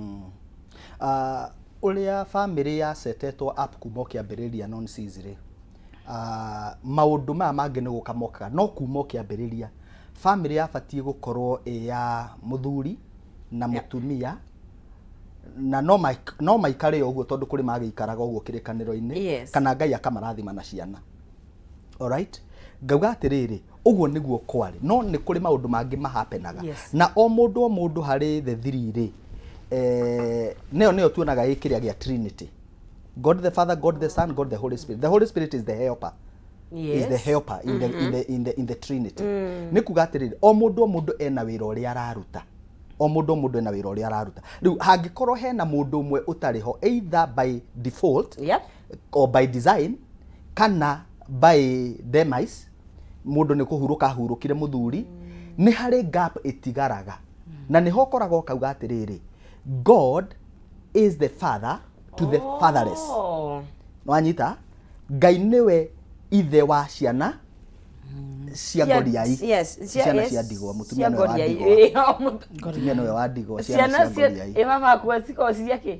Speaker 2: uria family ya setetwo up kuma kiambiriria non sizire maundu maya mangi ni gukamoka no kuma kiambiriria family yabatie gukorwo ya muthuri na mutumia na no maikare uguo tondu kuri magikaraga uguo kirikaniro-ini kana ngai akamarathima na ciana alright ngauga atiriri uguo niguo kwari no ni kuri maundu mangi mahapenaga na o mundu hari the three ri neo tuonaga ikiria gia Trinity God the Father, God the Son, God the Holy Spirit. The Holy Spirit is the helper. Is the helper in the Trinity. Nikuga atiriri o mundu ena wira uria araruta. O mundu ena wira uria araruta. Riu hangikorwo hena mundu umwe utariho either by default or by design kana by demise mundu ni kuhuruka hurukire muthuri ni hari gap itigaraga na ni hokoraga kauga atiriri God is the father to the fatherless. No anyita ngai niwe ithe wa ciana cia ngoriai ciana cia ndigwa mutumia niwe wa ndigwa mutumia niwe wa ndigwa ciana cia ngoriai
Speaker 1: baba kwa siko cia ki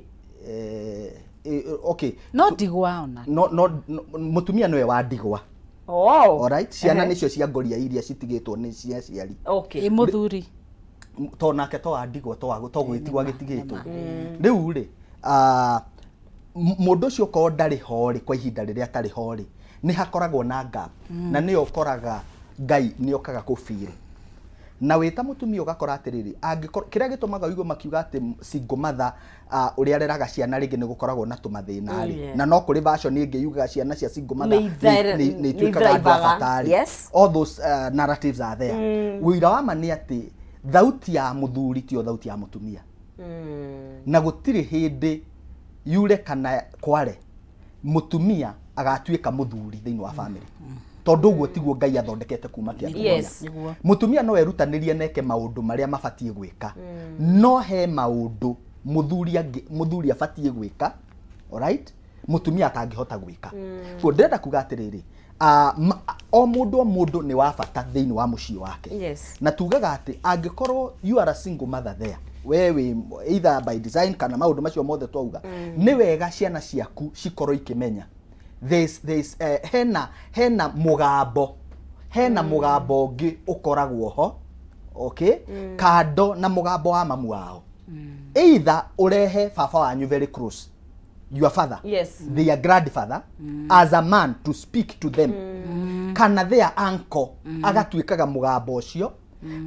Speaker 2: okay
Speaker 3: no ndigwa ona
Speaker 2: no mutumia niwe wa ndigwa alright ciana nicio cia ngoriai iria citigitwo ni cia ciari
Speaker 3: okay muthuri
Speaker 2: to nake to wa ndigwa to gwitigwa gitigitwo riu ri mundu ucio ko ndari hori kwa ihinda riria atari hori ni hakoragwo na gap na ni okoraga ngai ni okaga kufire na wita mutumia ugakora atiriri angikora kiria gitumaga uigo makiuga ati single mother uri areraga ciana ringi ni gukoragwo na tumathina ri na no kuri version ingi yugaga ciana cia single mother ni twikaga fatari all those narratives are there wira wa mani ati thauti ya muthuri tio thauti ya mutumia na gutiri hindi yure kana kware mutumia agatuika muthuri thiini wa family tondu guo tiguo Ngai athondekete kuma kĩambĩrĩria. Mutumia no erutanirie neke maundu maria mabatie gwika, no he maundu muthuri abatie gwika, alright, mutumia atangihota gwika. Ko ndenda kuga atiriri, o mundu ni wa bata thiini wa mucii wake. Na tugaga ati angikorwo you are a single mother there, wewe either by design kana maundu macio mothe twauga, ni wega ciana ciaku cikorwo ikimenya there's hena mugambo ungi ukoragwo ho, okay, kando na mugambo wa mamu wao. Either urehe baba wanyu very close, your father, their grandfather, as a man to speak to them, kana their uncle agatuikaga mugambo ucio,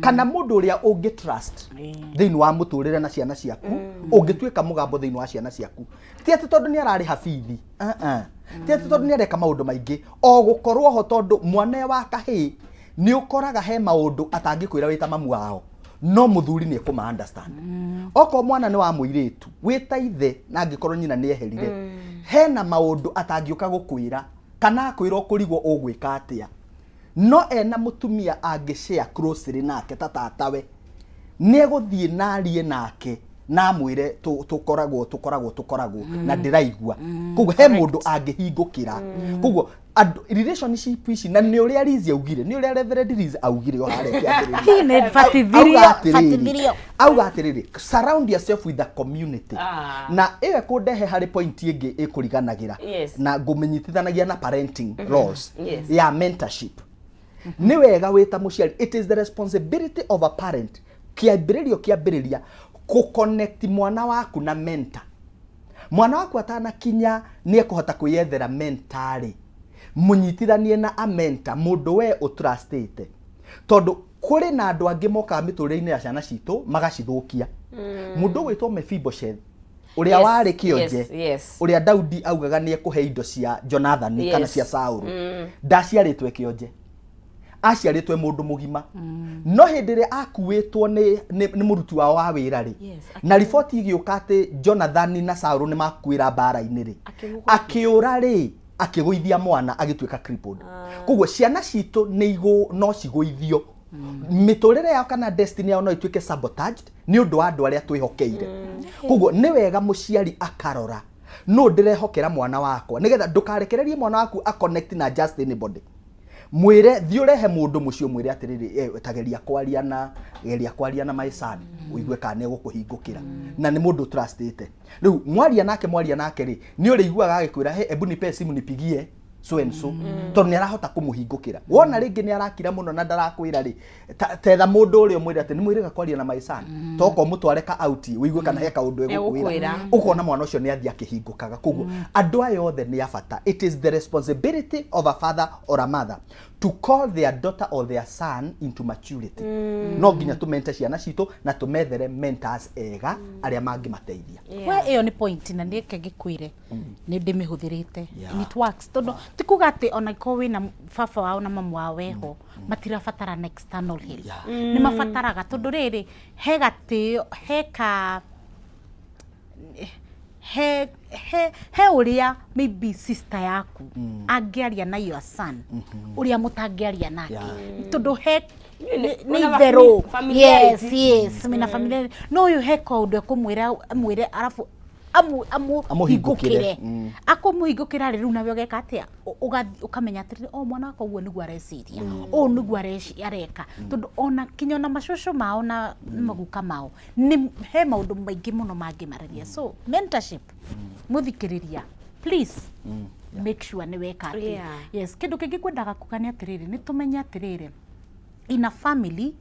Speaker 2: kana mundu uria ungi trust thiini wa muturire na ciana ciaku ungituika mugambo thiini wa ciana ciaku. Ti ati tondu ni arari habithi, ti ati tondu ni areka maundu maingi, o gukorwo ho tondu mwana wa kahii ni ukoraga he maundu atangikwira wita mamu wao, no muthuri ni kuma understand. Oko mwana ni wa muiritu wita ithe na angikorwo nyina ni eherire, hena maundu atangiuka gukwira kana akwira kurigwo ugwika atia, no ena mutumia angishare closely nake tatatawe ni eguthie narie nake na mwire tukoragwo na ndiraigua. Kugo he mundu angihingukira. Kugo relationship ici na ni uria Liz augire, ni uria Reverend Liz augire o hareke auga atiriri, surround yourself with the community. Na ewe kundehe hari point ingi ikuriganagira na ngumenyithithanagia na parenting laws ya mentorship. Ni wega wita muciari, it is the responsibility of a parent kiambiriria ku connect mwana waku na mentor. Mwana waku atana kinya ni ekuhota kuyethera mentari, munyitithanie na a mentor mundu we utrustite, tondu kuri na andu angi moka miturire-ini ya ciana citu magacithukia. Mundu gwitwo Mephibosheth uria wari kionje, uria Daudi augaga ni ekuhe indo cia Jonathan kana cia Saul, ndaciaritwe kionje, aciaritwe mundu mugima. No hindire akuwitwo ni muruti wao wa wira ri, na report igiuka ati Jonathan na Saul ni makuira bara-ini ri, akiura ri akiguithia mwana agituika crippled. Kugo ciana citu no ciguithio, miturire yao kana destiny yao no ituike sabotaged ni undu wa andu aria twihokeire. Kugo ni wega muciari akarora, no ndirehokera mwana wakwa nigetha ndukarekererie mwana waku a connect na just anybody. Mwire thiurehe mundu mucio mwire atiriri tageria kwaria na my son uigue kana egukuhingukira na ni mundu trustite. Riu mwaria nake ri ni uriguaga agikwira he ebu nipe simu nipigie so and so, tondu ni arahota kumuhingukira. Wona ringi ni arakira muno na ndarakwira ri tetha mundu uri mwire ati ni mwire kwaria na my son, toko mutwareka out uigue kana he kaundu egukwira, ukona mwana ucio ni athia kihingukaga. Kugu andu ayo othe ni afata. It is the responsibility of a father or a mother to call their daughter or their son into maturity. No nginya tumente ciana citu na tumethere mentors ega aria mangimateithia.
Speaker 3: We iyo ni point na ni kegikwire ni ndimihũthĩrĩte, it works. Tondu tikuga ati ona iko wina baba wao na mamu wao weho matirabatara an external help, ni mabataraga tondu riri he gatio he uria maybe sister yaku angiaria na your son uria mutangiaria nake, tondu he ni thero. Yes mina familia no you he kaundu akumwire arafu amuhingukire akumuhingukira riu nawe ugeka atia ukamenya atiri o mwana wako uguo niguo areciria o niguo areka, tondu ona kinyo na macocо mao na maguka mao ni he maundu maingi muno mangimareria. So mentorship muthikiriria please make sure ni weka ati yes. Kindu kingi kwendaga kugania atiriri ni tumenya atiriri in a family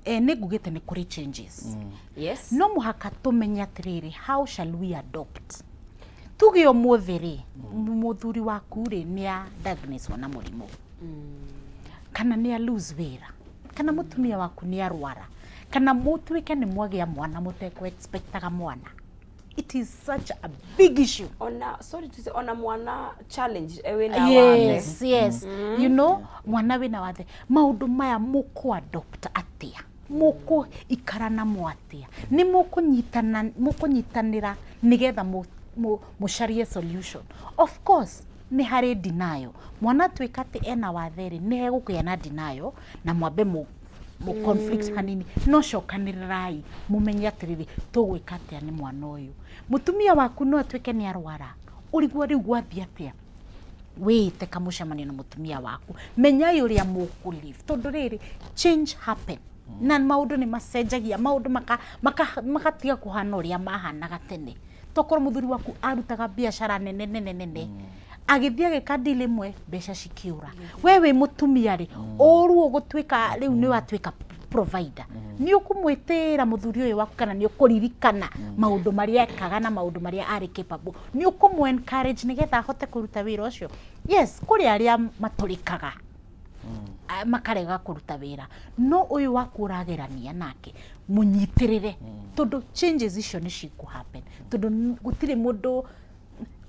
Speaker 3: ni ngugite ni kuri changes.
Speaker 1: Yes.
Speaker 3: No muhaka tumenya atiriri how shall we adopt. Tuge omuthiri muthuri waku ri ni a diagnose na murimu, kana ni a lose wira, kana mutumia waku ni arwara, kana mutuike ni mwagia mwana muteko expectaga mwana. It is such a big issue.
Speaker 1: Sorry to say, ona mwana challenge
Speaker 3: yes. You know, mwana wina wathe maundu maya muku adopt atia, muku ikarana mwatia, ni mukunyitanira nigetha mucarie solution. Of course nĩ harĩ denial. Mwana tuĩka atĩ ena watheri nĩ hegũkĩa na denial na mwambe mu conflict hanini. No cokanĩrĩrai mũmenye atĩrĩrĩ tũgwĩka atĩa nĩ mwana ũyũ. Mũtumia waku no atuĩke nĩ arwara. Ũrigwo rĩu gwathiĩ atĩa? Wĩte kamũcemanio na mũtumia waku. Menyai ũrĩa mũkũlive. Tondũ rĩrĩ change happen. Na maũndũ nĩ macenjagia, maũndũ makatiga kũhana ũrĩa mahanaga tene. Tokorwo mũthuri waku arutaga biacara nene agithia gĩkandi limwe mbeca cikiura. We wĩ mũtumia rĩ, ũru ũgũtuĩka rĩu nĩ watuĩka provider. Nĩ ũkũmwĩtĩra mũthuri ũyũ waku kana nĩ ũkũririkana maũndũ marĩa ekaga na maũndũ marĩa arĩ capable. Nĩ ũkũmũ encourage nĩgetha ahote kũruta wĩra ũcio. Yes, kũrĩ arĩa matũrĩkaga makarega kũruta wĩra. No ũyũ waku ũragerania nake mũnyitĩrĩre tondũ changes icio nĩ cikũhappen. Tondũ gũtirĩ mũndũ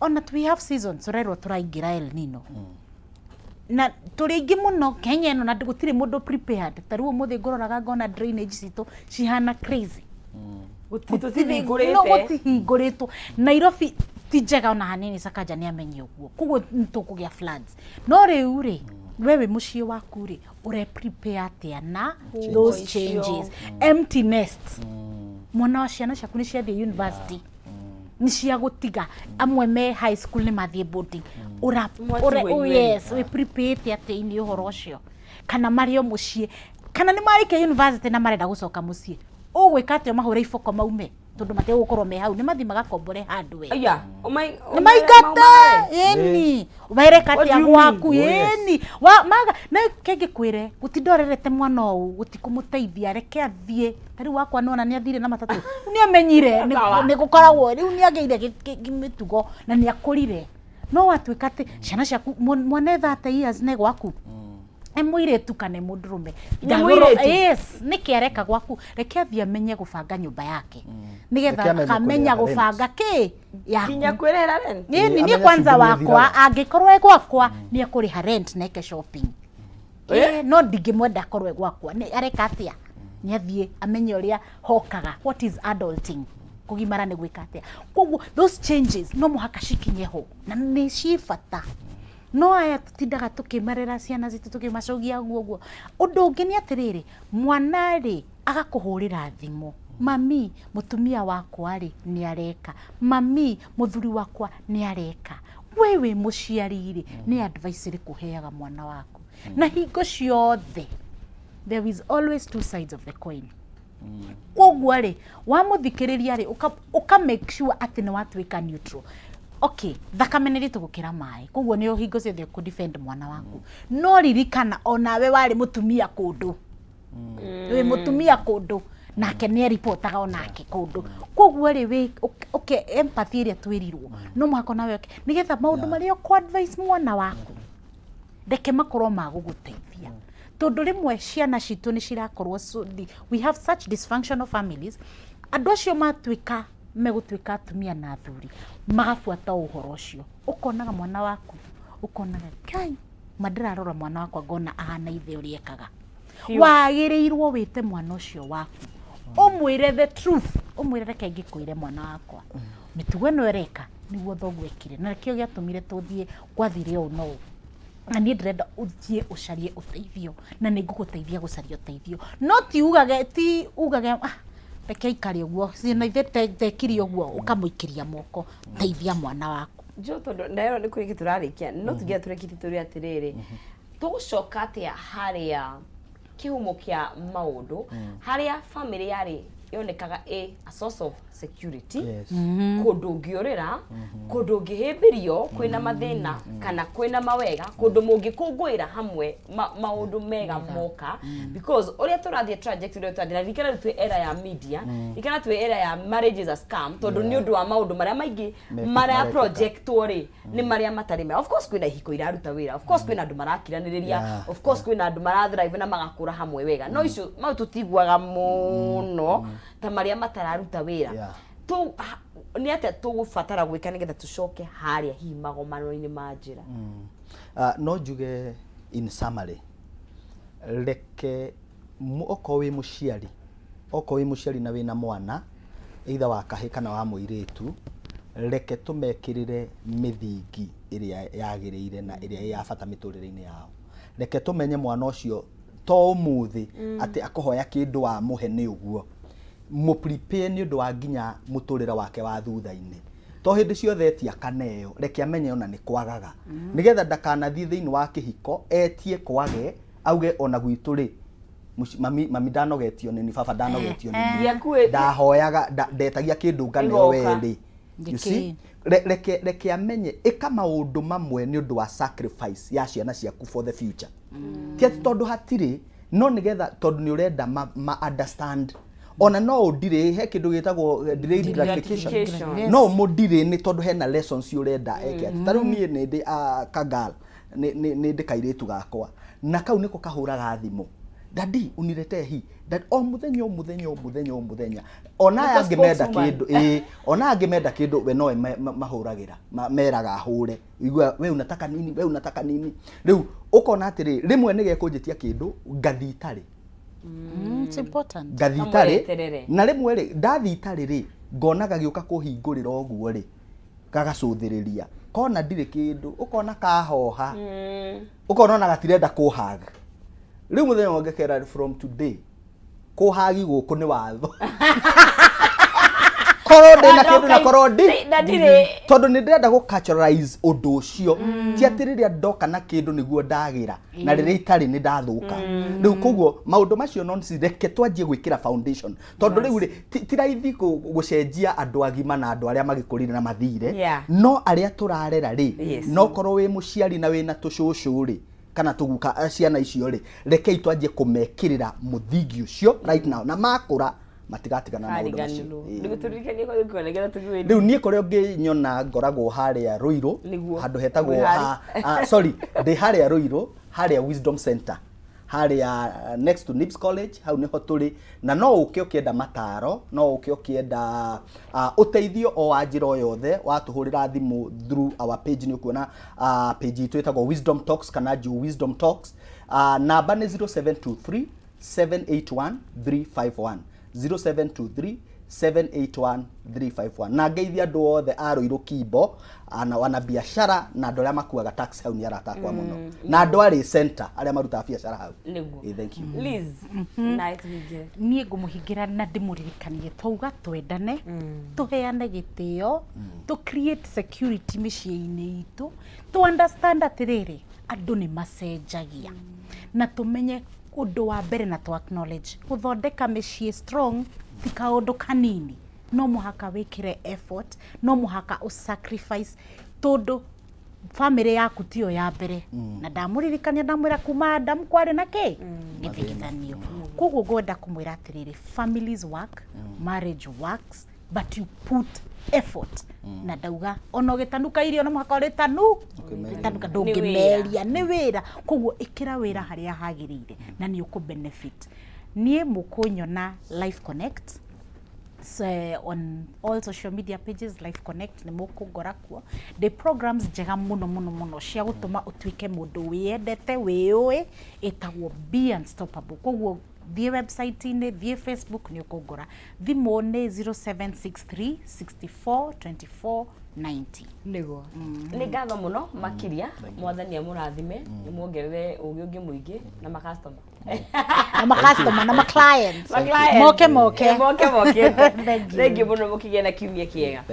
Speaker 3: ona we have seasons rero tũraingĩra El Nino. Na tũrĩ aingĩ mũno Kenya ĩno na gũtirĩ mũndũ prepared. Tarĩu ũmũthĩ ngororaga ngona drainage citũ cihana crazy. Gũtihingũrĩtwo. Nairobi ti njega ona hanini Sakaja nĩ amenye ũguo. Koguo nĩtũkũgĩa floods. No rĩu rĩ wewe mũciĩ waku rĩ ũre-prepare atĩa na those changes. Empty nest. Mwana wa ciana ciaku nĩ ciathiĩ university. Ni cia gũtiga amwe me high school nĩ mathiĩ boarding. Yes, we prepare atĩa ini ũhoro ũcio. Kana marĩ o mũciĩ. Kana nĩ marĩkia university na marenda gũcoka mũciĩ. Ũgwĩka atĩa mahũre iboko maume? Tondũ mategũkorwo me hau nĩ mathi magakombore handũ
Speaker 1: Aya,
Speaker 3: nĩ maigata yeni ubaireka atĩa gwaku yeni maga na kenge kwĩre gũtindorerete mwana ũũ gũtikũmũteithia reke athiĩ. Tarĩu wakwa nona nĩ athire na matatũ nĩ amenyire nĩ gũkoragwo rĩu nĩ agĩire mĩtugo na nĩ akũrire. No watuĩka atĩ ciana ciaku mwana 30 years nĩ gwaku mũirĩtu kana mũndũrũme. Yes, nĩkĩ areka gwaku reke athiĩ amenye gũbanga nyũmba yake nĩgetha akamenya gũbanga kĩ yaku.
Speaker 1: Kinya kwĩrĩra rent.
Speaker 3: Niĩ kwanza wakwa angĩkorwo gwakwa nĩ akũrĩha rent na eke shopping. No ndingĩmwenda akorwo gwakwa nĩ areka atĩa? Nĩ athiĩ amenye ũrĩa hokaga. What is adulting? Kũgimara nĩ gwĩka atĩa? Koguo those changes no mũhaka cikinye ho na nĩ cibata. No aya tutindaga tukimarera ciana citu tukimacogia guo. Undu ungi ni atiriri mwana ri agakũhũrĩra thimo. Mami mutumia wakwa ri ni areka. Mami muthuri wakwa ni areka. Wewe muciari ri ni advice ri kuheaga mwana waku. Na hingo ciothe there is always two sides of the coin. Koguo ri wamuthikiriria ri uka make sure ati ni watuika neutral. Okay, thakame nĩ ritũgũkĩra maĩ. Koguo nĩ hingo ciothe ku defend mwana waku. No ririkana onawe warĩ mũtumia kũndũ. Wĩ mũtumia kũndũ nake nĩ reportaga onake kũndũ. Koguo rĩ we okay empathy ĩrĩa twĩrirwo. No mũhaka nawe nĩgetha maũndũ marĩa ũkũ advice mwana waku ndeke makorwo magũgũteithia. Tondũ rĩmwe ciana citũ nĩ cirakorwo we have such dysfunctional families. Andũ acio matuĩka megũtuĩka atumia na athuri magabuata ũhoro ũcio. Ũkonaga mwana waku ũkonaga kai madirarora mwana wakwa ngona ahana ithe ũrĩa ekaga. Wagĩrĩirwo wĩte mwana ũcio waku ũmwĩre the truth. Ũmwĩre reke ngĩkwĩre mwana wakwa mĩtugo ĩno ĩreka nĩguo thoguo ekire na kĩo gĩatũmire tũthiĩ gwathire ũũ no. Na niĩ ndĩrenda ũthiĩ ũcarie ũteithio na nĩ ngũgũteithia gũcaria ũteithio. No ti ugage reke ikari ũguo ciana ithe tekiri ũguo ũkamũikĩria moko teithia mwana waku.
Speaker 1: Jo tondu ndayo nĩ kũrĩ turarĩkia no tugia turekiti turi atiriri tũgũcoka atĩa harĩa kĩhumo kĩa maũndũ harĩa family yarĩ yonekaga a source of security. Kũndũ ũngĩũrĩra kũndũ ũngĩhĩmbĩrio kwĩna mathĩna kana kwĩna mawega kũndũ mũngĩkũngũĩra hamwe maũndũ mega moka because ũrĩa tũrathiĩ trajectory tũrathiĩ rikana twĩ era ya media rikana twĩ era ya marriage is a scam tondũ nĩ ũndũ wa maũndũ marĩa maingĩ marĩa project rĩ nĩ marĩa matarĩ mega. Of course kwĩna ihiko iraruta wĩra, of course kwĩna andũ marakiranĩrĩria, of course kwĩna andũ marathrive na magakũra hamwe wega. No icio mau tũtiguaga mũno ta marĩa matararuta wĩra. Tu nĩ atĩa tũgũbatara gwĩka nĩgetha tũcoke harĩa hihi magomano-inĩ ma njĩra.
Speaker 2: No njuge in summary reke okorwo wĩ mũciari na wĩna mwana either wa kahĩ kana wa mũirĩtu reke tũmekĩrĩre mĩthingi iria yagiriire na iria ya bata miturire-ini yao. Reke tumenye mwana ucio to umuthi ati akuhoya kindu wa muhe ni uguo. Mu prepare ni undu wa nginya muturira wake wa thutha-ini. To hindi ciothe etia kaneo reke amenye ona ni kwagaga. Nigetha ndakanathie thiini wa kihiko etie kwage auge ona gwitu ri mami ndanogetio ni baba ndanogetio ni ndahoyaga ndetagia kindu nganeo weri. You see, reke amenye eka maundu mamwe ni undu wa sacrifice ya ciana ciaku for the future. Ti tondu hatiri no nigetha tondu ni urenda ma understand ona no udire he kindu gitagwo delayed gratification no mudire ni tondu hena lessons urenda eke taru nie ni ndi kagal ni ndi kairitu gakwa na kau niko kahuraga thimu dadi unirete hi dad o muthenya ona angimenda kindu ona angimenda kindu we no mahuragira meraga hure igua we unataka nini riu ukona atiri rimwe nige kunjitia kindu ngathitari
Speaker 3: it's important
Speaker 2: gathitari na rimwe ri ndathitari ri ngonaga giuka kuhingurira oguo ri gagacuthiriria kona ndire kindu ukona kahoha ukona na gatirenda kuhaga riu muthenya wangekera from today kuhagi guku ni watho korode na kindu na korodi tondu ni ndirenda gu culturalize undu ucio ti atiriria ndoka na kindu niguo ndagira na riria itari ni ndathuka riu koguo maundu macio no reke twanjie gwikira foundation tondu riu ti raithi gucenjia andu agima na andu aria magikurire na mathire no aria turarera ri no korwo wi muciari na wina tucucu ri kana tuguka ciana icio ri reke itwanjie kumekirira muthingi ucio right now na makura matigatigana na undu macio
Speaker 1: niguturirikanie kwa kuonegera tugiwe
Speaker 2: riu nie kore nginyona ngoragwo haria Ruiru handu hetagwo sorry ndi haria Ruiru haria Wisdom Center haria next to Nips College hau niho turi na no ukienda mataro no ukienda uteithio o ajira o yothe watuhurira thimu through our page ni ukuona page itu etagwo Wisdom Talks kana Ju Wisdom Talks namba ni 0723 781 351 0723 781 351 na ngeithia andu othe a Ruiru Kimbo ana wana biashara na andu aria makuaga tax hau ni aratakwa muno na andu ari center aria marutaga biashara hau thank you
Speaker 1: Liz night hige
Speaker 3: nie ngumuhingira na ndimuririkanie twauga twendane tuheane gitio to create security micii-ini itu to understand atiriri andu ni macenjagia na tumenye undu wa mbere na to acknowledge guthondeka micii strong ti kaundu kanini no muhaka wikire effort no muhaka usacrifice tondu family yaku tio ya mbere na ndamuririkania ndamwira kuma Adam kwari na ki githigithanio koguo ngwenda kumwira atiriri families work marriage works but you put effort na ndauga ono gitanuka irio no muhaka uritanu gitanuka ndungimeria ni wira koguo ikira wira haria hagirire na ni uku benefit nie mukunyona Life Connect on all social media pages Life Connect ni mukungora kuo the programs njega muno cia gutuma utwike mundu wiendete wiui etagwo Be Unstoppable koguo thie website ini thie Facebook ni ukungora thimu ni 0763 64 24 90
Speaker 1: nigo ni ngatho muno makiria mwathani amurathime ni muongerere ugi ungi muingi na ma customer
Speaker 3: na ma clients moke
Speaker 1: thank you muno mukigena kiumia kiega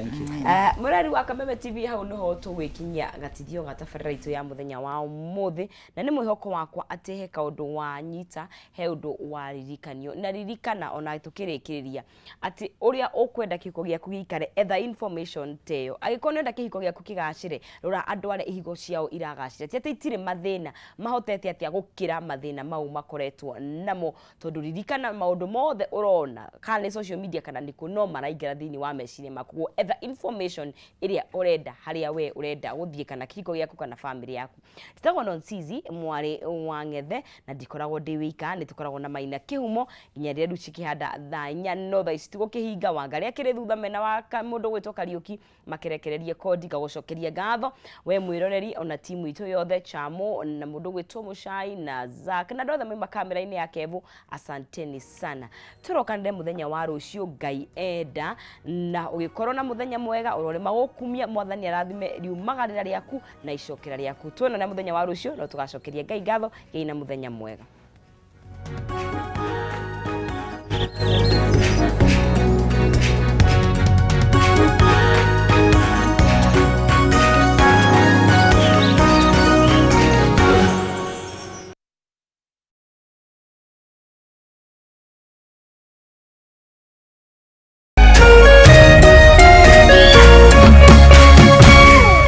Speaker 1: murari wa Kameme TV hau no tugwikinyia gatithio gatabarira itu ya muthenya wa umuthi na ni mwihoko wakwa ati he kaundu wa nyita he undu wa ririkanio na ririkana ona tukirikiriria ati uria ukwenda kiko giaku gikare ether information teyo agikonenda kihiko giaku kigacire rora andu aria ihigo ciao iragacire ti ati itire mathina mahotete atia gukira mathina mau makoretwo namo tondu ririkana maundu mothe urona kana social media kana niku no maraingera thini wa meciria maku ether information iria urenda haria we urenda guthie kana kihiko giaku kana family yaku titagwo non sizi mwari wa ngethe na ndikoragwo ndi wika ni tukoragwo na maina kihumo inya ria ruci kihanda thanya no tha isitigo kihinga wanga ria kiri thutha mena wa mundu gwitwo Kariuki makere nĩndĩrekererie kodi ngagucokeria ngatho we mwiroreri ona timu itu yothe Chamo na mundu gwitwo Mucii na Zack na ndothe mwe kamera-ini ya Kevu asanteni sana turokanire muthenya wa rucio Ngai enda na ugikorwo na muthenya mwega urore magukumia mwathani arathime riumagarira riaku na icokera riaku tuona na muthenya wa rucio no tugacokeria Ngai ngatho na muthenya mwega.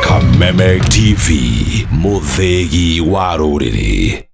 Speaker 4: Kameme TV, Mithingi wa ruriri.